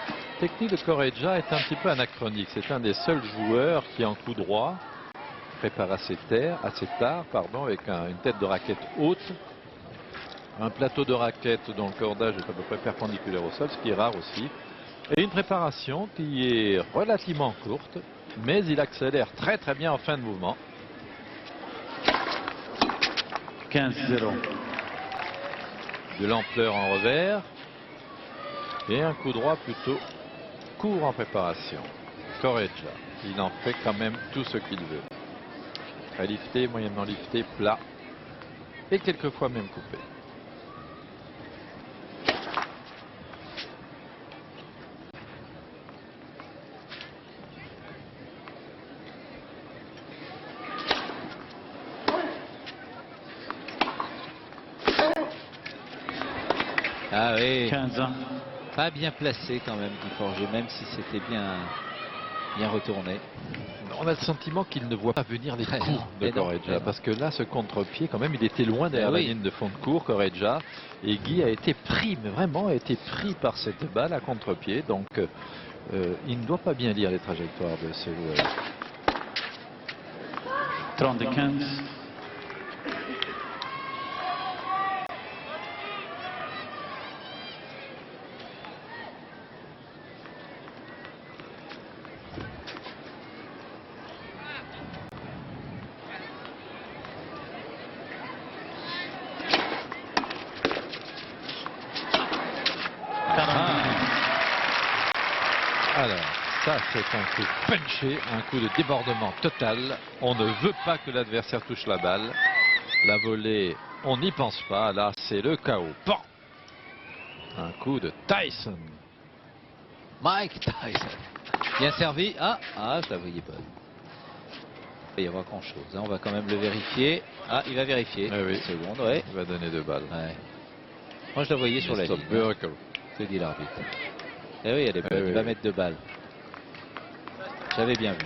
La technique de Correggia est un petit peu anachronique. C'est un des seuls joueurs qui, en coup droit, prépare assez tard, avec une tête de raquette haute, un plateau de raquette dont le cordage est à peu près perpendiculaire au sol, ce qui est rare aussi, et une préparation qui est relativement courte, mais il accélère très très bien en fin de mouvement. 15-0. De l'ampleur en revers et un coup droit plutôt court en préparation. Correggia, il en fait quand même tout ce qu'il veut. Très lifté, moyennement lifté, plat et quelquefois même coupé. Ah oui. 15-1. Pas bien placé quand même, Guy Forget, même si c'était bien retourné. On a le sentiment qu'il ne voit pas venir les Très coups non, de mais non, Correggia, mais non. parce que là, ce contre-pied, quand même, il était loin derrière oui. la ligne de fond de cours, Correggia, et Guy a été pris, mais vraiment a été pris par cette balle à contre-pied, donc il ne doit pas bien lire les trajectoires de ce joueur. 32-15. Alors, ça c'est un coup punché, un coup de débordement total. On ne veut pas que l'adversaire touche la balle. La volée, on n'y pense pas. Là, c'est le chaos. Pan. Un coup de Tyson. Mike Tyson. Bien servi. Ah, je la voyais pas. Il va y avoir grand chose. On va quand même le vérifier. Ah, il va vérifier. Ah oui. Une seconde, ouais. Il va donner 2 balles. Ouais. Moi, je la voyais sur la Stop ligne. miracle. Que dit l'arbitre? Eh oui, elle est bonne. oui, Il va oui. mettre 2 balles. J'avais bien vu.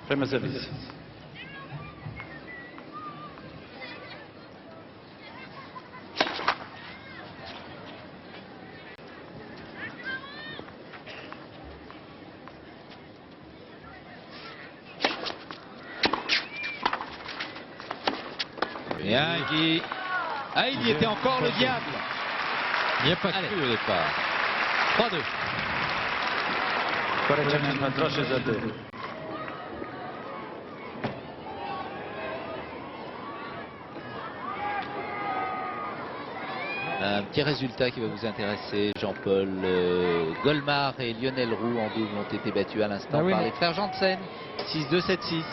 Premier service. Bien, Guy. Ah, il y était encore, le diable. Il n'y a pas Allez. cru au départ. 3-2. Correggia na trochę za 2. Un petit résultat qui va vous intéresser, Jean-Paul. Golmar et Lionel Roux en double ont été battus à l'instant Ah oui, par mais- les frères Janssen. 6-2, 7-6.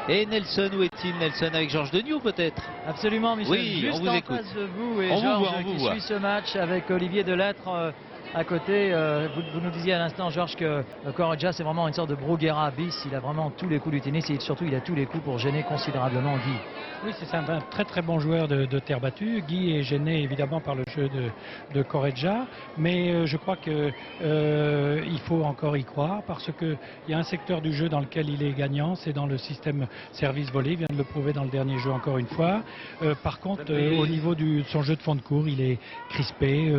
Et Nelson, où est-il? Nelson avec Georges Degnoux peut-être? Absolument, Michel. Oui, Juste on vous en écoute. face de vous et On vous Georges voit, on vous qui voit. suit ce match avec Olivier Delattre à côté. Vous nous disiez à l'instant, Georges, que Correggia, c'est vraiment une sorte de Bruguera bis. Il a vraiment tous les coups du tennis et surtout, il a tous les coups pour gêner considérablement Guy. Oui, c'est un très très bon joueur de terre battue. Guy est gêné évidemment par le jeu de Correggia, mais je crois que il faut encore y croire parce que il y a un secteur du jeu dans lequel il est gagnant, c'est dans le système service-volée. Il vient de le prouver dans le dernier jeu encore une fois. Par contre, au niveau de son jeu de fond de cours, il est crispé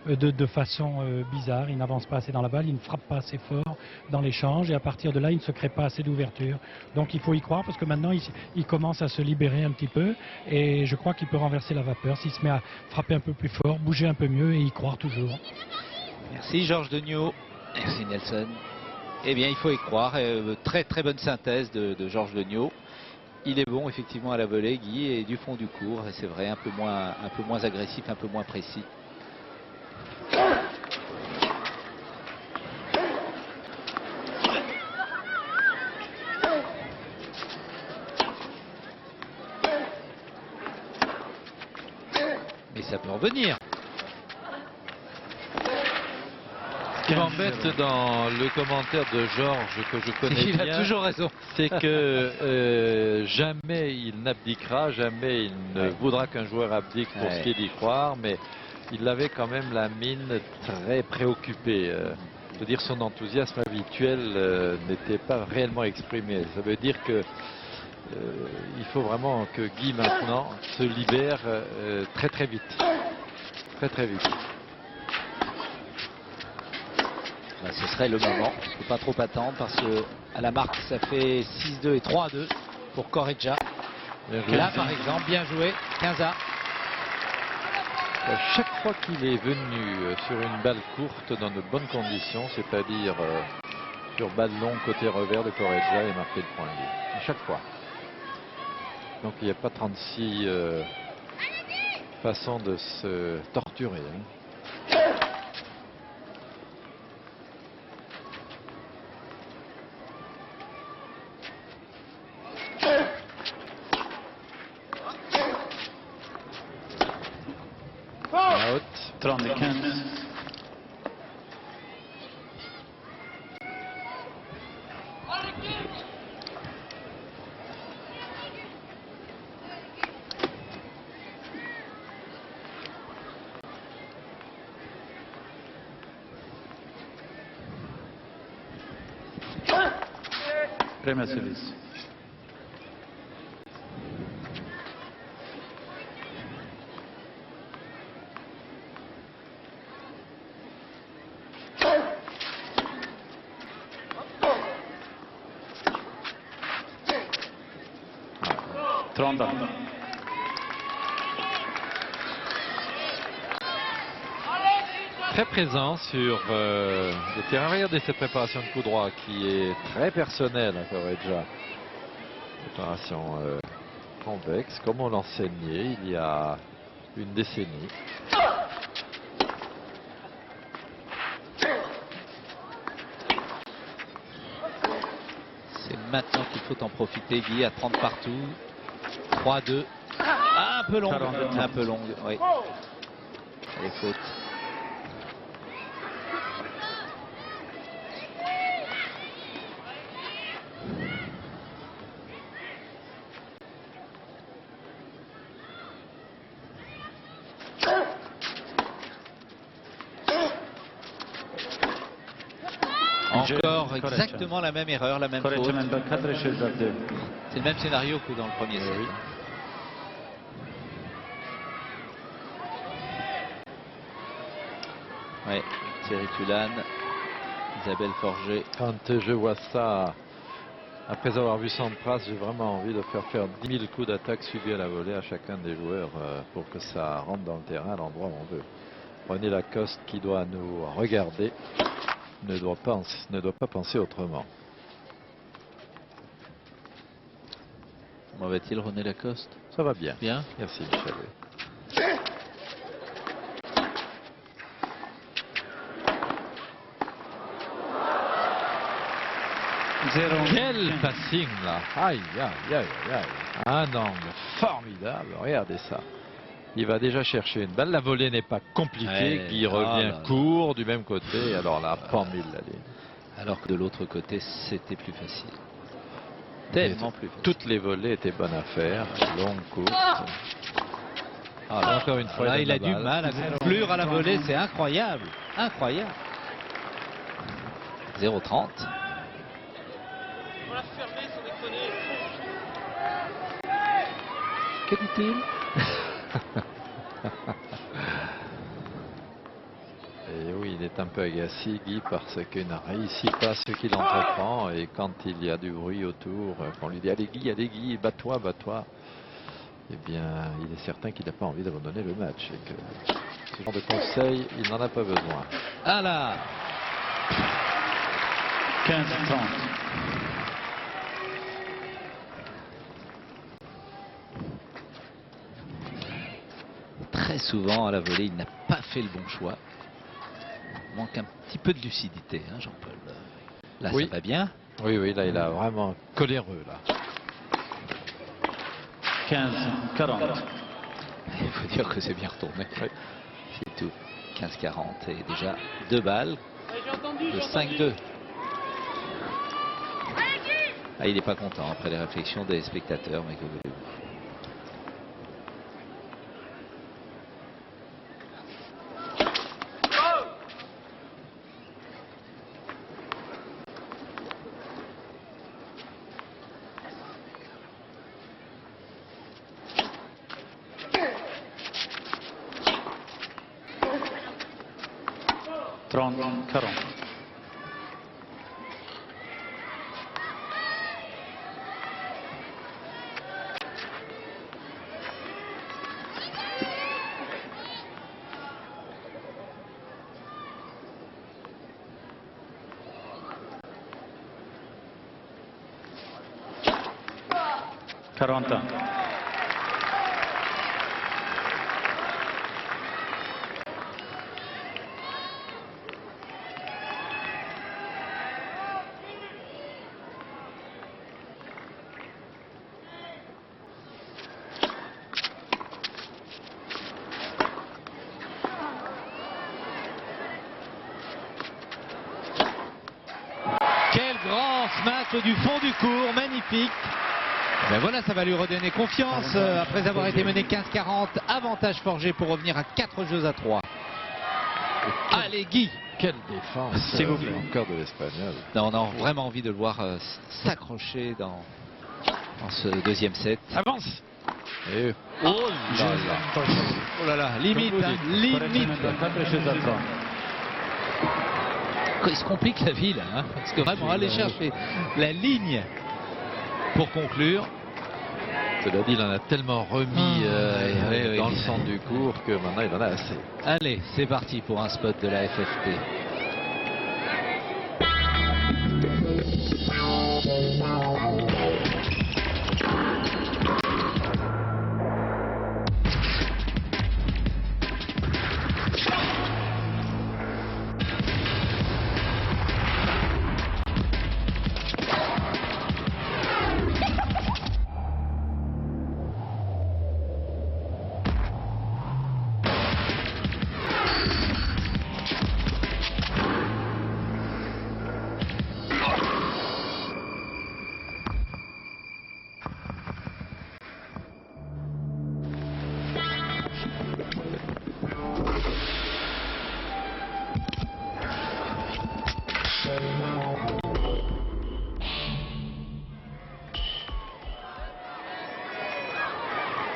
de façon bizarre. Il n'avance pas assez dans la balle, il ne frappe pas assez fort dans l'échange et à partir de là, il ne se crée pas assez d'ouverture. Donc il faut y croire parce que maintenant, il commence à se libérer un petit peu et je crois qu'il peut renverser la vapeur s'il se met à frapper un peu plus fort, bouger un peu mieux et y croire toujours. Merci Georges Degnoux. Merci Nelson. Eh bien, il faut y croire. Très très bonne synthèse de Georges Degnoux. Il est bon effectivement à la volée, Guy, et du fond du court, et c'est vrai, un peu moins agressif, un peu moins précis. Mais ça peut revenir. Ce qui m'embête dans le commentaire de Georges, que je connais Il bien, a toujours raison. c'est que jamais il n'abdiquera, jamais il ne voudra qu'un joueur abdique pour ce qui est d'y croire, mais il avait quand même la mine très préoccupée. Je veux dire, son enthousiasme habituel n'était pas réellement exprimé. Ça veut dire que il faut vraiment que Guy maintenant se libère très très vite. Très très vite. Bah, ce serait le moment. Il ne faut pas trop attendre parce que à la marque, ça fait 6-2 et 3-2 pour Correggia. Là, par exemple, bien joué, 15-A. Chaque fois qu'il est venu sur une balle courte dans de bonnes conditions, c'est-à-dire sur balle longue côté revers de Correggia, il marqué le point. À chaque fois. Donc il n'y a pas 36 façons de se torturer. Hein. Out. 30-15. Premier service. Très présent sur le terrain. Regardez cette préparation de coup droit qui est très personnelle à Correggia. Préparation convexe, comme on l'enseignait il y a une décennie. C'est maintenant qu'il faut en profiter, Guy, à 30 partout. 3-2. Ah, un peu long. Un peu long, oui. Les fautes. Encore exactement la même erreur, la même faute. C'est le même scénario que dans le premier set. Oui, Thierry Tulane, Isabelle Forger. Quand je vois ça, après avoir vu Sampras, j'ai vraiment envie de faire 10 000 coups d'attaque suivis à la volée à chacun des joueurs pour que ça rentre dans le terrain à l'endroit où on veut. René Lacoste, qui doit nous regarder, ne doit pas penser autrement. Comment va-t-il, René Lacoste? Ça va bien. Bien. Merci, Michel. Quel passing là! Aïe, aïe, aïe, aïe. Un angle formidable. Regardez ça. Il va déjà chercher une balle. La volée n'est pas compliquée. Ouais, Guy revient court du même côté. Alors là, pas mille la ligne. Alors que de l'autre côté, c'était plus facile. Tellement plus facile. Toutes les volées étaient bonnes à faire. Longue, courte. Ah, là, encore une fois, Là, il a la du balle. mal à conclure à la volée. C'est incroyable. Incroyable. 0-30. Que dit-il? Et oui, il est un peu agacé, Guy, parce qu'il n'a réussi pas ce qu'il entreprend. Et quand il y a du bruit autour, qu'on lui dit allez Guy, bats-toi, bats-toi, eh bien, il est certain qu'il n'a pas envie d'abandonner le match. Et que ce genre de conseil, il n'en a pas besoin. Ah là, 15-30. très souvent à la volée, il n'a pas fait le bon choix. Il manque un petit peu de lucidité, hein, Jean-Paul. Là, Oui. ça va bien. Oui, oui, là, il a vraiment coléreux, là. 15-40. Il faut dire que c'est bien retourné. C'est tout. 15-40 et déjà 2 balles. Le 5-2. Ah, il n'est pas content après les réflexions des spectateurs, mais que voulez-vous? Quel grand smash du fond du court, magnifique. Ben voilà, ça va lui redonner confiance après avoir été mené 15-40. Avantage forgé pour revenir à 4 jeux à 3. Allez Guy. Quelle défense, S'il vous plaît. encore de l'Espagnol. Non, on a vraiment envie de le voir s'accrocher dans ce deuxième set. Avance. Et... Oh là là. Oh là là, limite, hein, limite. Il se complique la vie là, hein, parce que vraiment aller chercher la ligne pour conclure. Cela dit, il en a tellement remis oui. dans le centre du court que maintenant il en a assez. Allez, c'est parti pour un spot de la FFP.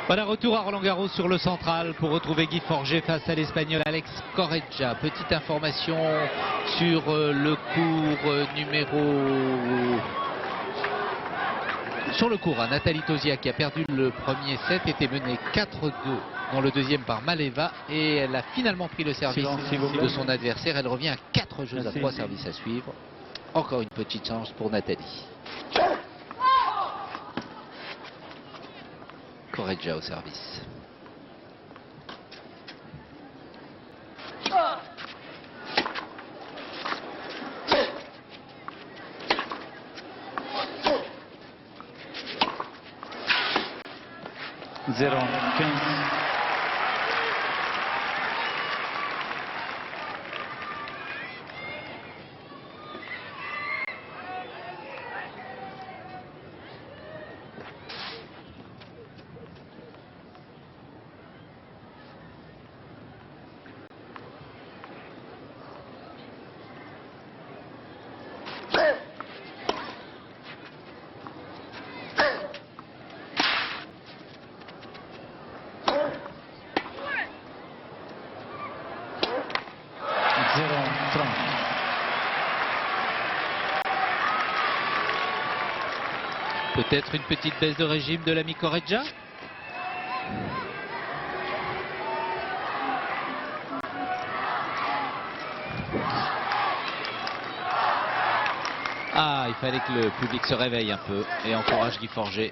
Voilà, retour à Roland-Garros sur le central pour retrouver Guy Forget face à l'Espagnol Alex Corretja. Petite information sur le cours numéro... Sur le cours, Nathalie Tauziat qui a perdu le premier set était menée 4-2 dans le deuxième par Maleva et elle a finalement pris le service de son adversaire. Elle revient à 4 jeux à 3 services à suivre. Encore une petite chance pour Nathalie. Corretja au service. Zéro, 15. Peut-être une petite baisse de régime de l'ami Corretja. Ah, il fallait que le public se réveille un peu et encourage Guy Forget.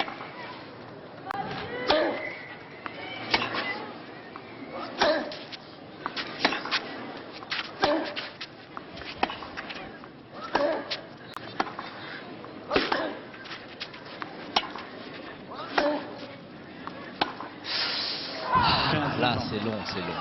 c'est long.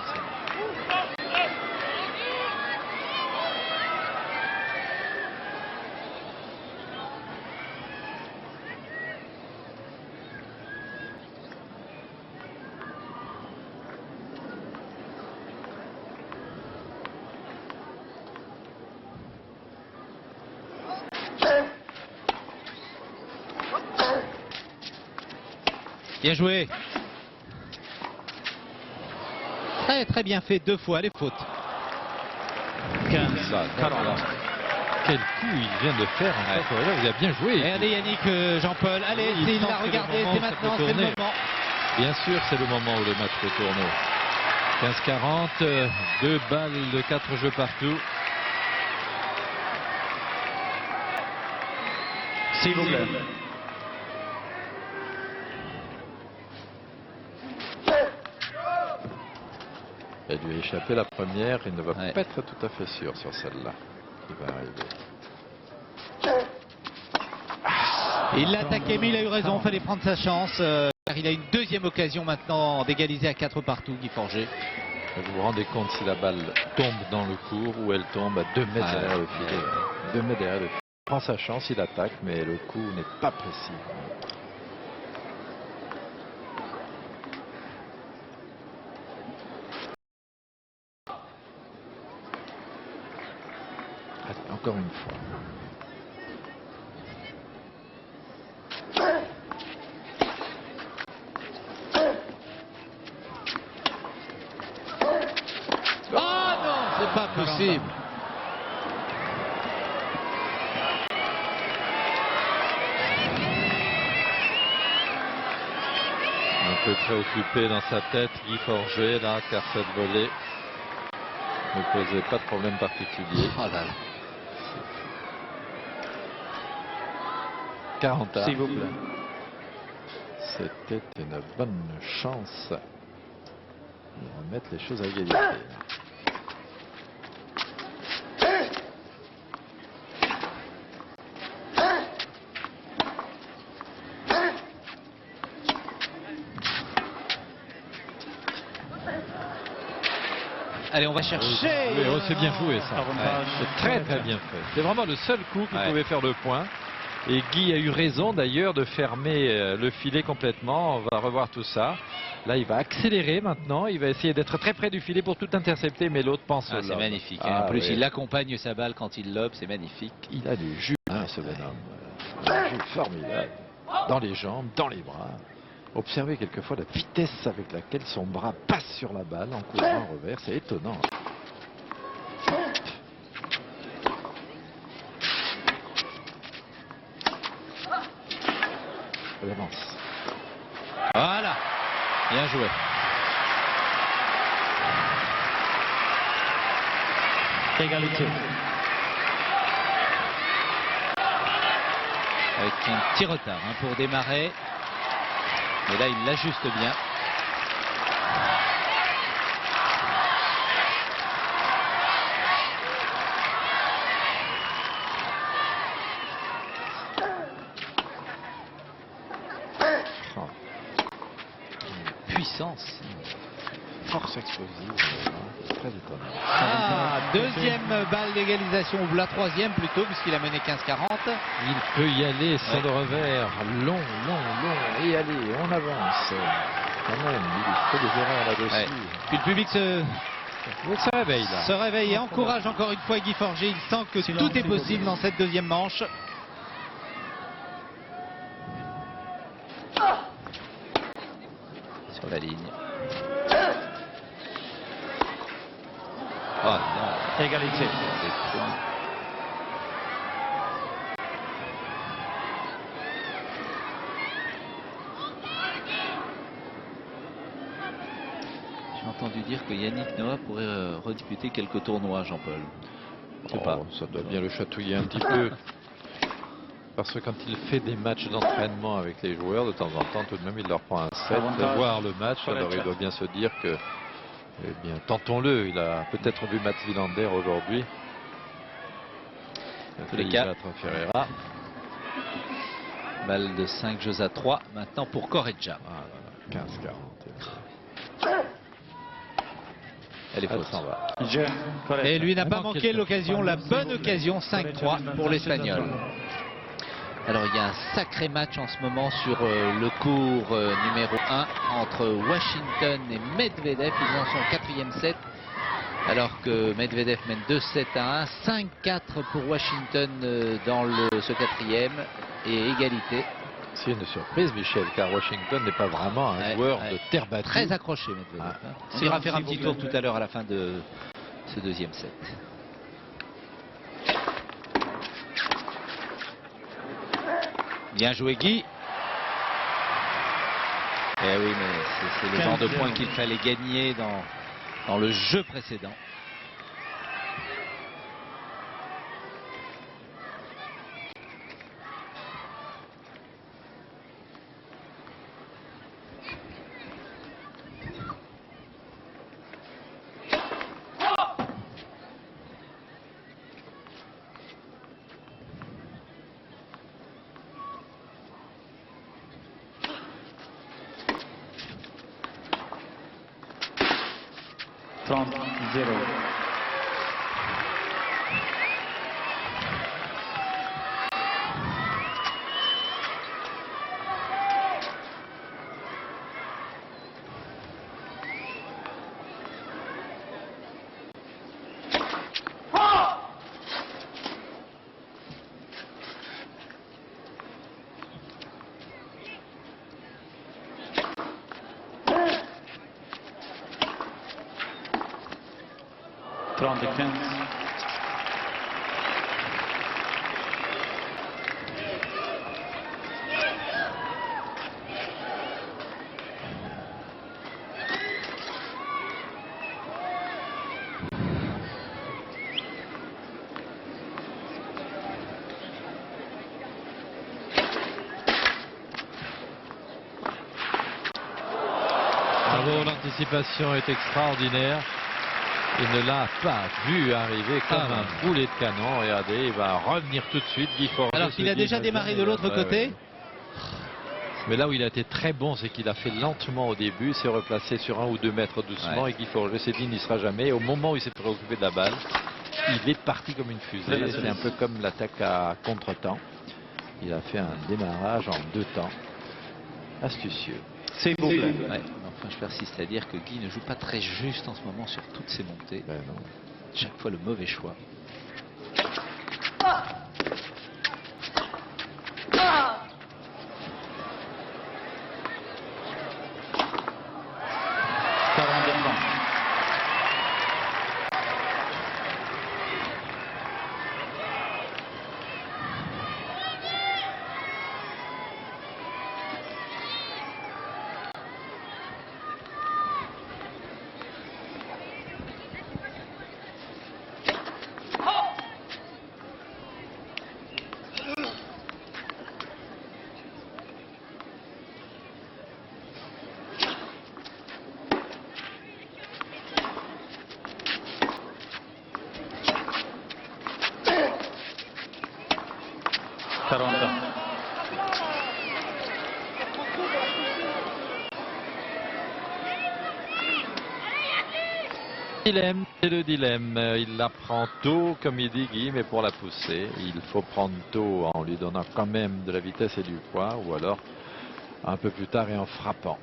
Bien joué. Très très bien fait 2 fois les fautes. 15, Ça, 40. quel coup il vient de faire en fait. Là, il a bien joué. Regardez Yannick, Jean-Paul. Allez, Il il sent l'a que le regardé, moment, c'est ça maintenant, peut c'est le tourner. moment. Bien sûr, c'est le moment où le match peut tourner. 15-40, 2 balles de 4 jeux partout. S'il vous plaît. Il lui a échappé la première, il ne va Ouais. pas être tout à fait sûr sur celle-là qui va arriver. Il l'a attaqué, mais il a eu raison, fallait prendre sa chance. Car il a une deuxième occasion maintenant d'égaliser à 4 partout, Guy Forget. Vous vous rendez compte si la balle tombe dans le court ou elle tombe à 2 mètres Ah, derrière le ouais. filet. 2 mètres derrière le filet. Il prend sa chance, il attaque, mais le coup n'est pas précis. Allez, encore une fois. Ah non, c'est pas possible. Un peu préoccupé dans sa tête, Guy Forget, là, car cette volée ne posait pas de problème particulier. Oh là là. 40 ans. S'il vous plaît. C'était une bonne chance de remettre les choses à égalité. Allez, on va chercher. Oui, oh, c'est bien joué ça. Avantage. C'est très très bien fait. C'est vraiment le seul coup qui Ouais. pouvait faire le point. Et Guy a eu raison d'ailleurs de fermer le filet complètement. On va revoir tout ça. Là, il va accélérer maintenant. Il va essayer d'être très près du filet pour tout intercepter, mais l'autre pense au C'est lob. magnifique. Ah, en plus, oui. il accompagne sa balle quand il lobe, c'est magnifique. Il a du jus, hein, ce bonhomme. Un jus formidable. Dans les jambes, dans les bras. Observez quelquefois la vitesse avec laquelle son bras passe sur la balle en courant en revers. C'est étonnant. Elle avance. Voilà. Bien joué. Égalité. Avec un petit retard pour démarrer. Mais là, il l'ajuste bien. Oh, Puissance. force explosive. C'est très étonnant. Ah, deuxième balle d'égalisation, ou la troisième plutôt, puisqu'il a mené 15-40. Il peut y aller sur le revers. Long, long, long. Et allez, on avance. Quand même, il fait des erreurs là-dessus. Ouais. Puis le public Il se réveille là. se réveille et encourage encore une fois Guy Forget. Il sent que Silence, tout est s'il vous possible plaît. dans cette deuxième manche. Sur la ligne. Oh non. Égalité. Des points. J'ai entendu dire que Yannick Noah pourrait redisputer quelques tournois, Jean-Paul. Je sais pas. Oh, ça doit bien le chatouiller un petit peu. Parce que quand il fait des matchs d'entraînement avec les joueurs, de temps en temps, tout de même, il leur prend un set de Avantage voir le match. pour la Alors il Tchèque. doit bien se dire que, eh bien, tentons-le. Il a peut-être vu Mats Wilander aujourd'hui. Dans tous les cas. Battre Ferreira. Balle de 5 jeux à 3 maintenant pour Correggia. Ah, voilà, 15-40. Elle est Elle faute. s'en va. Jeu, correct. Et lui n'a pas manque manqué quelqu'un. l'occasion, la bonne occasion, 5-3 pour l'Espagnol. Alors il y a un sacré match en ce moment sur le cours numéro 1 entre Washington et Medvedev. Ils en sont au 4e set. Alors que Medvedev mène 2-7 à 1. 5-4 pour Washington dans ce 4e. Et égalité. C'est une surprise, Michel, car Washington n'est pas vraiment un Ouais, joueur ouais. de terre battue. Très accroché Medvedev. Ah. Hein. On ira faire un petit tour tout à l'heure à la fin de ce 2e set. Bien joué Guy. Eh oui, mais c'est le genre de points qu'il fallait gagner dans le jeu précédent. Trump, 0. Trump defense. Bravo, l'anticipation est extraordinaire. Il ne l'a pas vu arriver comme un boulet de canon. Regardez, il va revenir tout de suite. Guy Forget Alors qu'il a déjà démarré de l'autre côté. Mais là où il a été très bon, c'est qu'il a fait lentement au début, s'est replacé sur 1 ou 2 mètres doucement, et Guy Forget s'est dit il n'y sera jamais. Et au moment où il s'est préoccupé de la balle, il est parti comme une fusée. C'est un peu comme l'attaque à contre-temps. Il a fait un démarrage en 2 temps. Astucieux. C'est beau. Ouais, mais enfin, je persiste à dire que Guy ne joue pas très juste en ce moment sur toutes ses montées. Ben non. Chaque fois le mauvais choix. C'est le dilemme. Il la prend tôt, comme il dit Guy, mais pour la pousser, il faut prendre tôt en lui donnant quand même de la vitesse et du poids, ou alors un peu plus tard et en frappant.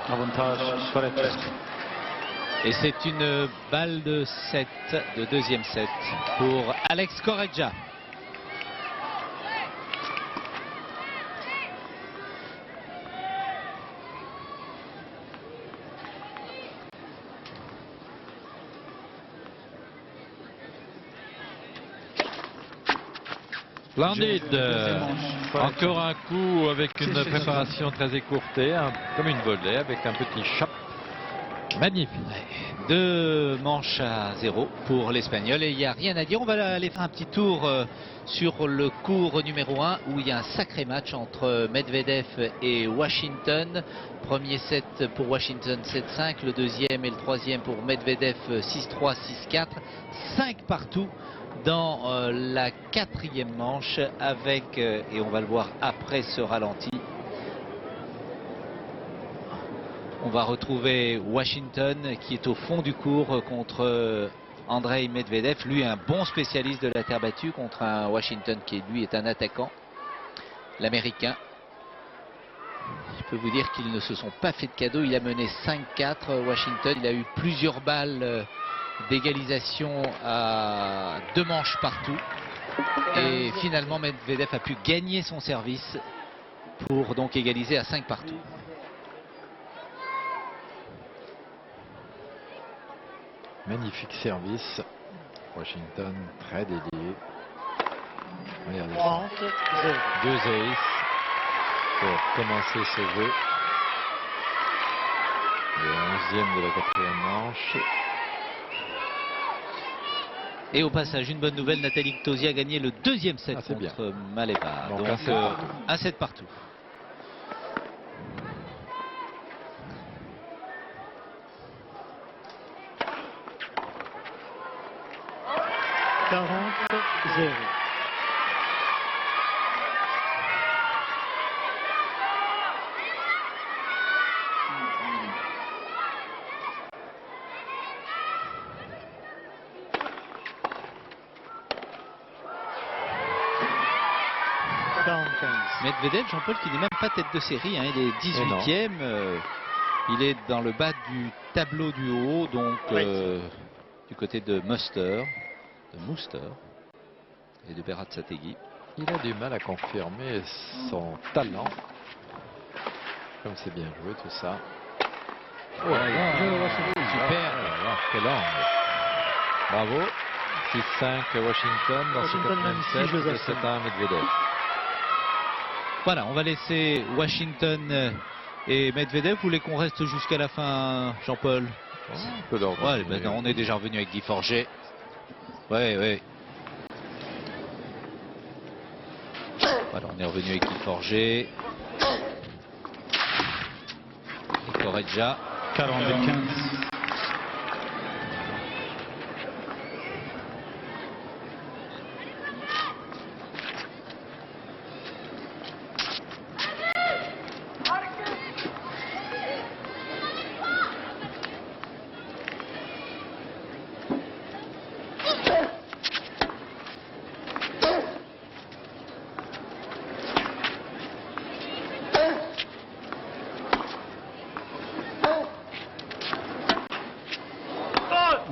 Avantage, correct. Et c'est une balle de 7, de 2e set pour Alex Correggia. Splendide. Encore un coup avec une préparation très écourtée, comme une volée, avec un petit chop Magnifique. 2 manches à 0 pour l'Espagnol et il n'y a rien à dire. On va aller faire un petit tour sur le cours numéro 1 où il y a un sacré match entre Medvedev et Washington. Premier set pour Washington 7-5, le deuxième et le troisième pour Medvedev 6-3, 6-4, 5 partout dans la quatrième manche avec, et on va le voir après ce ralenti, on va retrouver Washington qui est au fond du cours contre Andrei Medvedev, lui un bon spécialiste de la terre battue contre un Washington qui lui est un attaquant, l'américain. Je peux vous dire qu'ils ne se sont pas fait de cadeau, il a mené 5-4 Washington, il a eu plusieurs balles d'égalisation à 2 manches partout et finalement Medvedev a pu gagner son service pour donc égaliser à 5 partout. Magnifique service. Washington très délié. Regardez ça. 30, 0. 2 aces pour commencer ce jeu. Le 11e de la quatrième manche. Et au passage, une bonne nouvelle, Nathalie Tosi a gagné le deuxième set c'est bien. contre Maleva. Donc, Donc un set partout. Zéro. Medvedev, Jean-Paul, qui n'est même pas tête de série, hein, il est 18e, il est dans le bas du tableau du haut, donc du côté de Muster et de Berat-Sategui. Il a du mal à confirmer son talent. Comme c'est bien joué tout ça. Oh là là, super. Quel angle. Bravo. 6-5 Washington dans ce quatrième set de 7-1 Medvedev. Voilà, on va laisser Washington et Medvedev. Vous voulez qu'on reste jusqu'à la fin, Jean-Paul? On peut leur Ouais, donner. on est déjà revenu avec Guy Forget. Ouais. Voilà, on est revenu avec Guy Forget. Et Correggia. 42-15.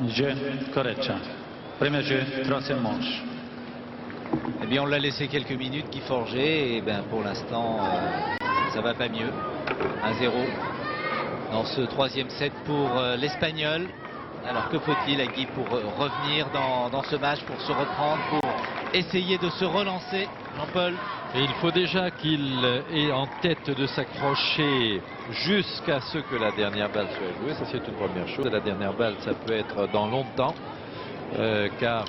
Jeu, Correggia. Premier jeu, troisième manche. Eh bien, on l'a laissé quelques minutes, Guy Forget, et ben pour l'instant, ça va pas mieux. 1-0 dans ce troisième set pour l'Espagnol. Alors que faut-il à Guy pour revenir dans ce match, pour se reprendre, pour essayer de se relancer, Jean-Paul? Et il faut déjà qu'il ait en tête de s'accrocher jusqu'à ce que la dernière balle soit jouée. Ça, c'est une première chose. La dernière balle, ça peut être dans longtemps, car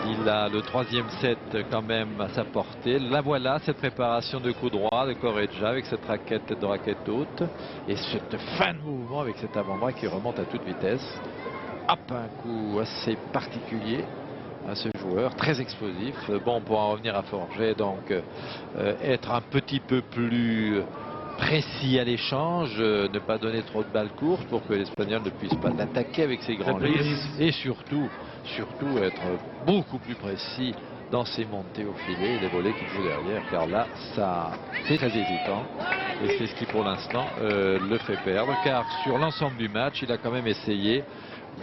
il a le troisième set quand même à sa portée. La voilà, cette préparation de coup droit de Correggia avec cette raquette de raquette haute. Et cette fin de mouvement avec cet avant-bras qui remonte à toute vitesse. Hop, un coup assez particulier à ce joueur, très explosif. Bon, on pourra en revenir à Forget, donc être un petit peu plus précis à l'échange, ne pas donner trop de balles courtes pour que l'Espagnol ne puisse pas l'attaquer avec ses grands livres, et surtout être beaucoup plus précis dans ses montées au filet et les volets qu'il joue derrière, car là, ça c'est très hésitant et c'est ce qui pour l'instant le fait perdre, car sur l'ensemble du match, il a quand même essayé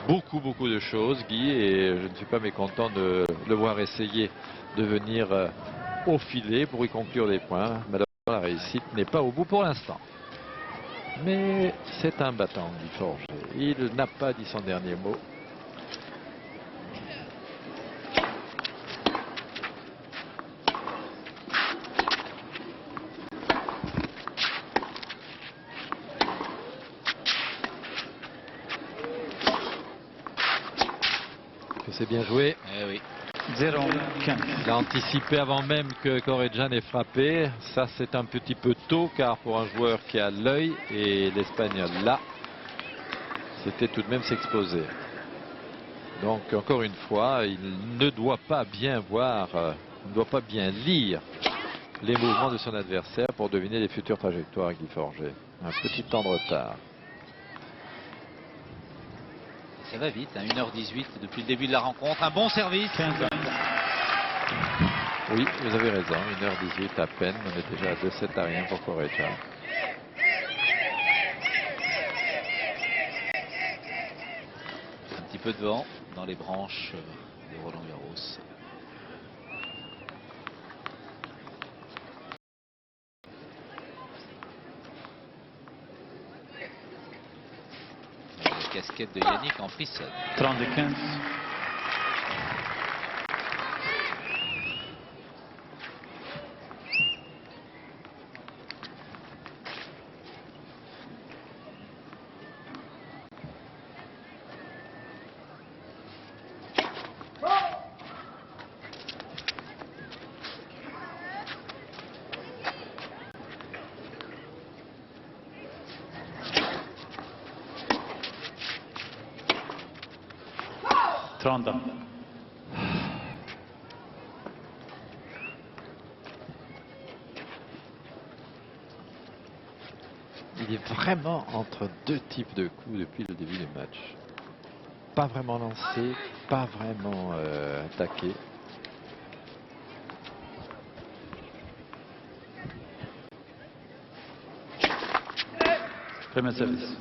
beaucoup de choses, Guy, et je ne suis pas mécontent de le voir essayer de venir au filet pour y conclure des points. Malheureusement, la réussite n'est pas au bout pour l'instant. Mais c'est un battant, Guy Forget. Il n'a pas dit son dernier mot. que c'est bien joué. Eh oui. 0-15. Il a anticipé avant même que Correggia n'ait frappé. Ça, c'est un petit peu tôt, car pour un joueur qui a l'œil, et l'Espagnol là, c'était tout de même s'exposer. Donc, encore une fois, il ne doit pas bien voir, il ne doit pas bien lire les mouvements de son adversaire pour deviner les futures trajectoires, Guy Forget. Un petit temps de retard. Ça va vite, hein, 1h18 depuis le début de la rencontre. Un bon service. 15 ans. Oui, vous avez raison, 1h18 à peine. On est déjà à 2-7 à rien pour Correggia. Un petit peu de vent dans les branches de Roland Garros. La casquette de Yannick en frissonne. 32-15. Il est vraiment entre deux types de coups depuis le début du match. Pas vraiment lancé, pas vraiment attaqué. Premier service.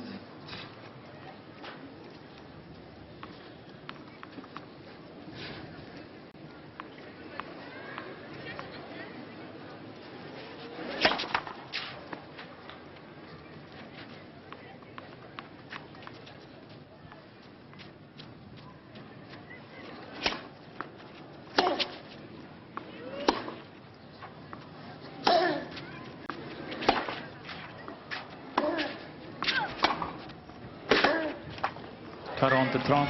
Quarante 30.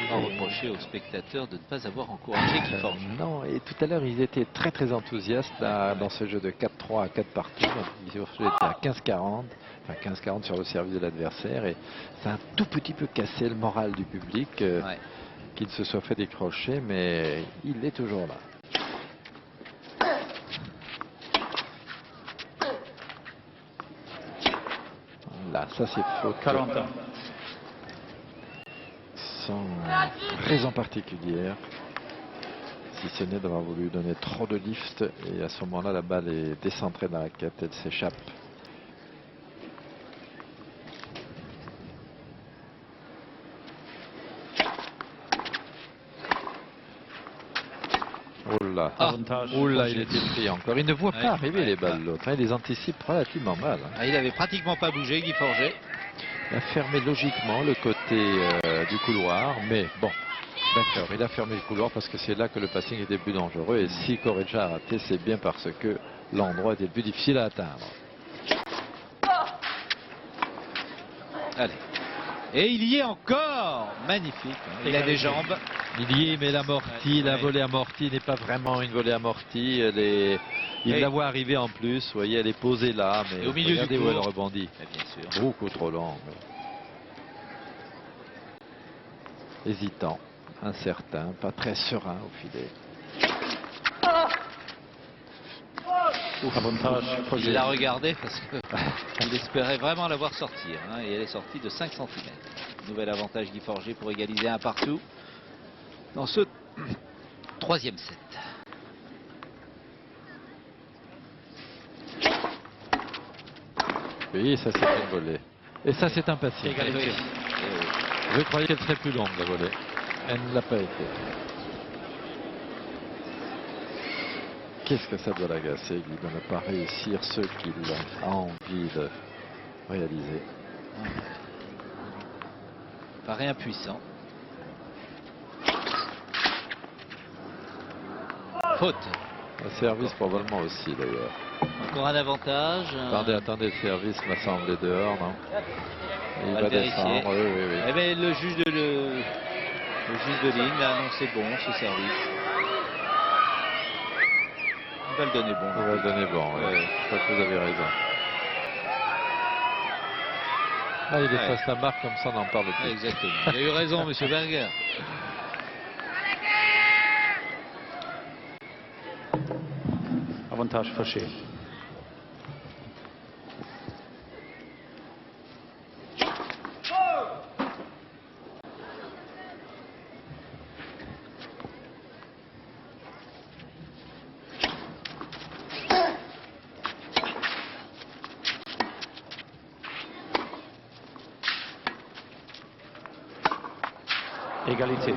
On va reprocher aux spectateurs de ne pas avoir encouragé Guy Forget. Non, et tout à l'heure, ils étaient très très enthousiastes dans ce jeu de 4-3 à 4 partout. Guy Forget était à 15-40, enfin 15-40 sur le service de l'adversaire, et ça a un tout petit peu cassé le moral du public, Ouais. qu'il se soit fait décrocher, mais il est toujours là. Là, ça c'est faute. 40 ans. Sans raison particulière, si ce n'est d'avoir voulu donner trop de lift, et à ce moment-là la balle est décentrée dans la raquette, elle s'échappe. Oh là, Avantage. oh là, il était pris encore. Il ne voit Ouais, pas arriver ouais, les balles ouais. de l'autre, hein. Il les anticipe relativement mal, hein. Ah, il avait pratiquement pas bougé, Guy Forget. Il a fermé logiquement le côté du couloir, mais bon, d'accord, il a fermé le couloir parce que c'est là que le passing était plus dangereux. Et si Correggia a raté, c'est bien parce que l'endroit était le plus difficile à atteindre. Allez. Et il y est encore. Magnifique. Hein. Il a des jambes. Il y est, mais l'amorti, la volée amortie n'est pas vraiment une volée amortie. Il la voit arriver en plus. Vous voyez, elle est posée là, mais Et au milieu regardez du où elle court. rebondit. Mais bien sûr. Beaucoup trop long. Hésitant, incertain, pas très serein au filet. Avantage. Il l'a regardé parce qu'il espérait vraiment la voir sortir. Hein, et elle est sortie de 5 cm. Nouvel avantage Guy Forget pour égaliser un partout dans ce troisième set. Oui, ça c'est une volée. Et ça c'est un passing. Égalité. Je croyais qu'elle serait plus longue, la volée. Elle ne l'a pas été. Qu'est-ce que ça doit l'agacer, Guy, de ne pas réussir ce qu'il a envie de réaliser. Paraît impuissant. Faute. Un service probablement aussi d'ailleurs. Encore un avantage. Attendez, le service m'a semblé dehors, non? Il va va le vérifier. descendre, oui. Eh bien, le juge de ligne a annoncé bon ce service. Il va le donner bon. Il va le donner bon, oui. Je crois que vous avez raison. Ah, il efface la marque, comme ça on n'en parle plus. Exactement. Il a eu raison, monsieur Berger. Avantage fâché. Égalité.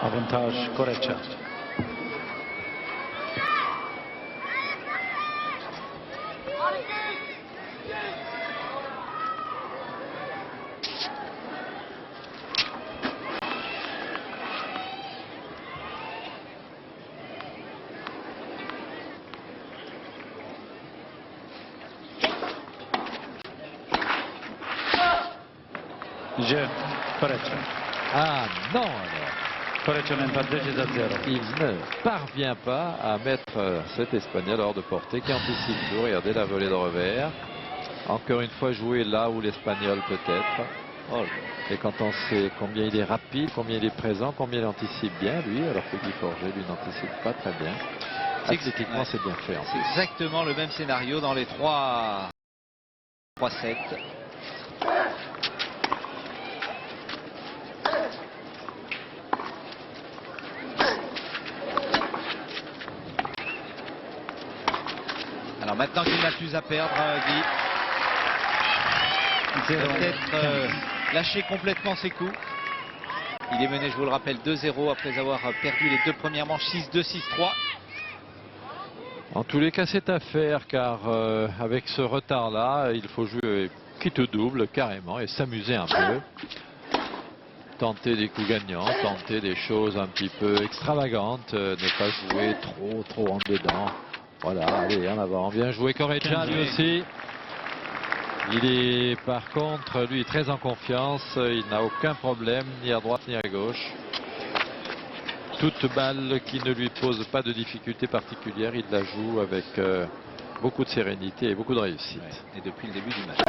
Avantage Korecha. Jeu Korecha. Ah non alors. Korecha mène par 2-0. Il ne parvient pas à mettre cet Espagnol hors de portée qui anticipe tout. Regardez la volée de revers. Encore une fois joué là où l'Espagnol peut être. Oh, et quand on sait combien il est rapide, combien il est présent, combien il anticipe bien lui, alors que Guy Forget lui n'anticipe pas très bien. Athlétiquement c'est bien fait. C'est exactement le même scénario dans les 3-7. Alors maintenant qu'il n'a plus à perdre, Guy va peut-être lâcher complètement ses coups. Il est mené, je vous le rappelle, 2-0 après avoir perdu les deux premières manches 6-2, 6-3. En tous les cas, c'est à faire car avec ce retard-là, il faut jouer quitte double carrément et s'amuser un peu. Tenter des coups gagnants, tenter des choses un petit peu extravagantes, ne pas jouer trop en dedans. Voilà, allez, en avant. Bien joué Korecha lui aussi. Il est par contre, lui, très en confiance. Il n'a aucun problème, ni à droite ni à gauche. Toute balle qui ne lui pose pas de difficulté particulière, il la joue avec beaucoup de sérénité et beaucoup de réussite. Et depuis le début du match.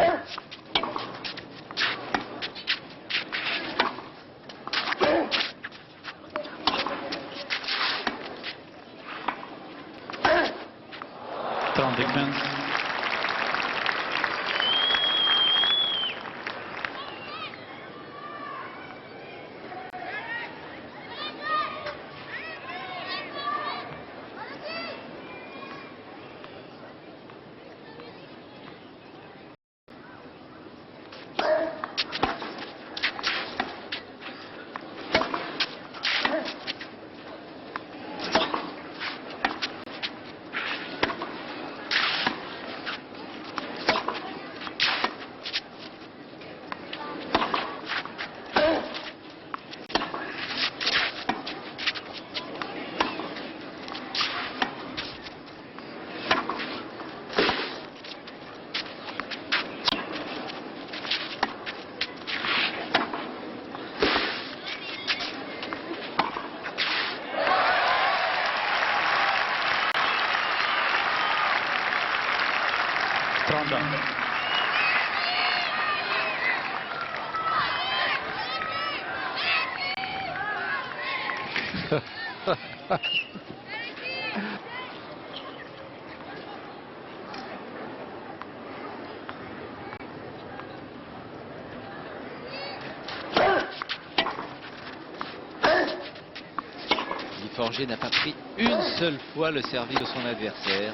Léger n'a pas pris une seule fois le service de son adversaire.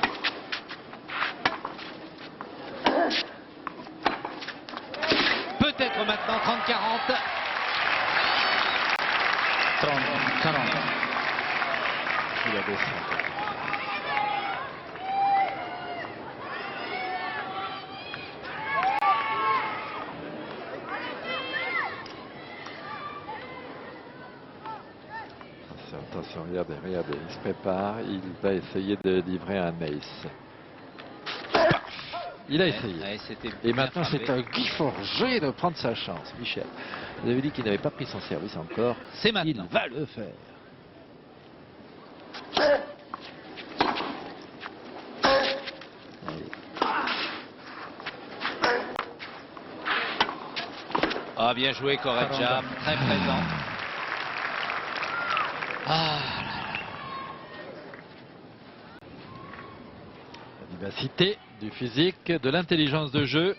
Peut-être maintenant 30-40. 30-40. Il a descendu. Attention, regardez, il se prépare, il va essayer de livrer un ace. Il a essayé. Ouais, et maintenant, frappé. c'est à Guy Forget de prendre sa chance. Michel, vous avez dit qu'il n'avait pas pris son service encore. C'est maintenant. Il va le faire. Ah, bien joué Correggia, très présent. Ah, La vivacité, du physique, de l'intelligence de jeu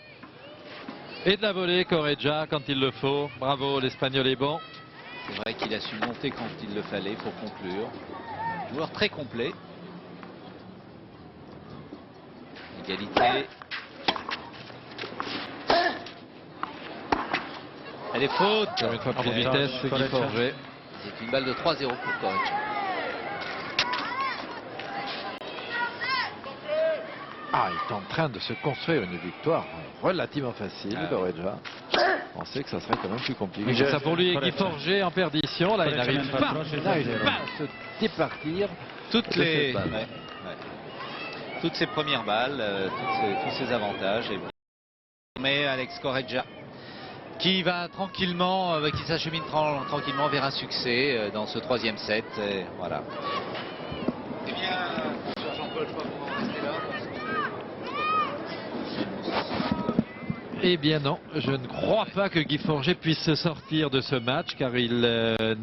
et de la volée, Correggia, quand il le faut. Bravo, l'Espagnol est bon. c'est vrai qu'il a su monter quand il le fallait pour conclure. Joueur très complet. Égalité. Elle est faute. Encore une fois, plus de Ouais. vitesse, Guy Correggia. Forget. C'est une balle de 3-0 pour Correggia. Ah, il est en train de se construire une victoire relativement facile, Ah oui. Correggia. On sait que ça serait quand même plus compliqué. Je- C'est ça pour lui, Guy Correggia. Forget en perdition. Là, il Correggia n'arrive même pas, pas proche, il n'arrive 0. pas à se départir. Toutes de les, cette balle. ouais, ouais. Toutes ces premières balles, tous ces avantages. Et mais Alex Correggia qui va tranquillement, qui s'achemine tranquillement vers un succès dans ce troisième set. Et voilà. Eh bien, Jean-Paul, je crois qu'on va en rester là. Eh bien non, je ne crois pas que Guy Forget puisse sortir de ce match car il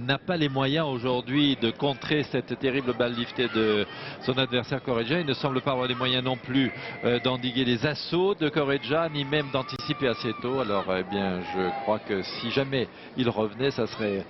n'a pas les moyens aujourd'hui de contrer cette terrible balle liftée de son adversaire Correggia. Il ne semble pas avoir les moyens non plus d'endiguer les assauts de Correggia ni même d'anticiper assez tôt. Alors eh bien je crois que si jamais il revenait, ça serait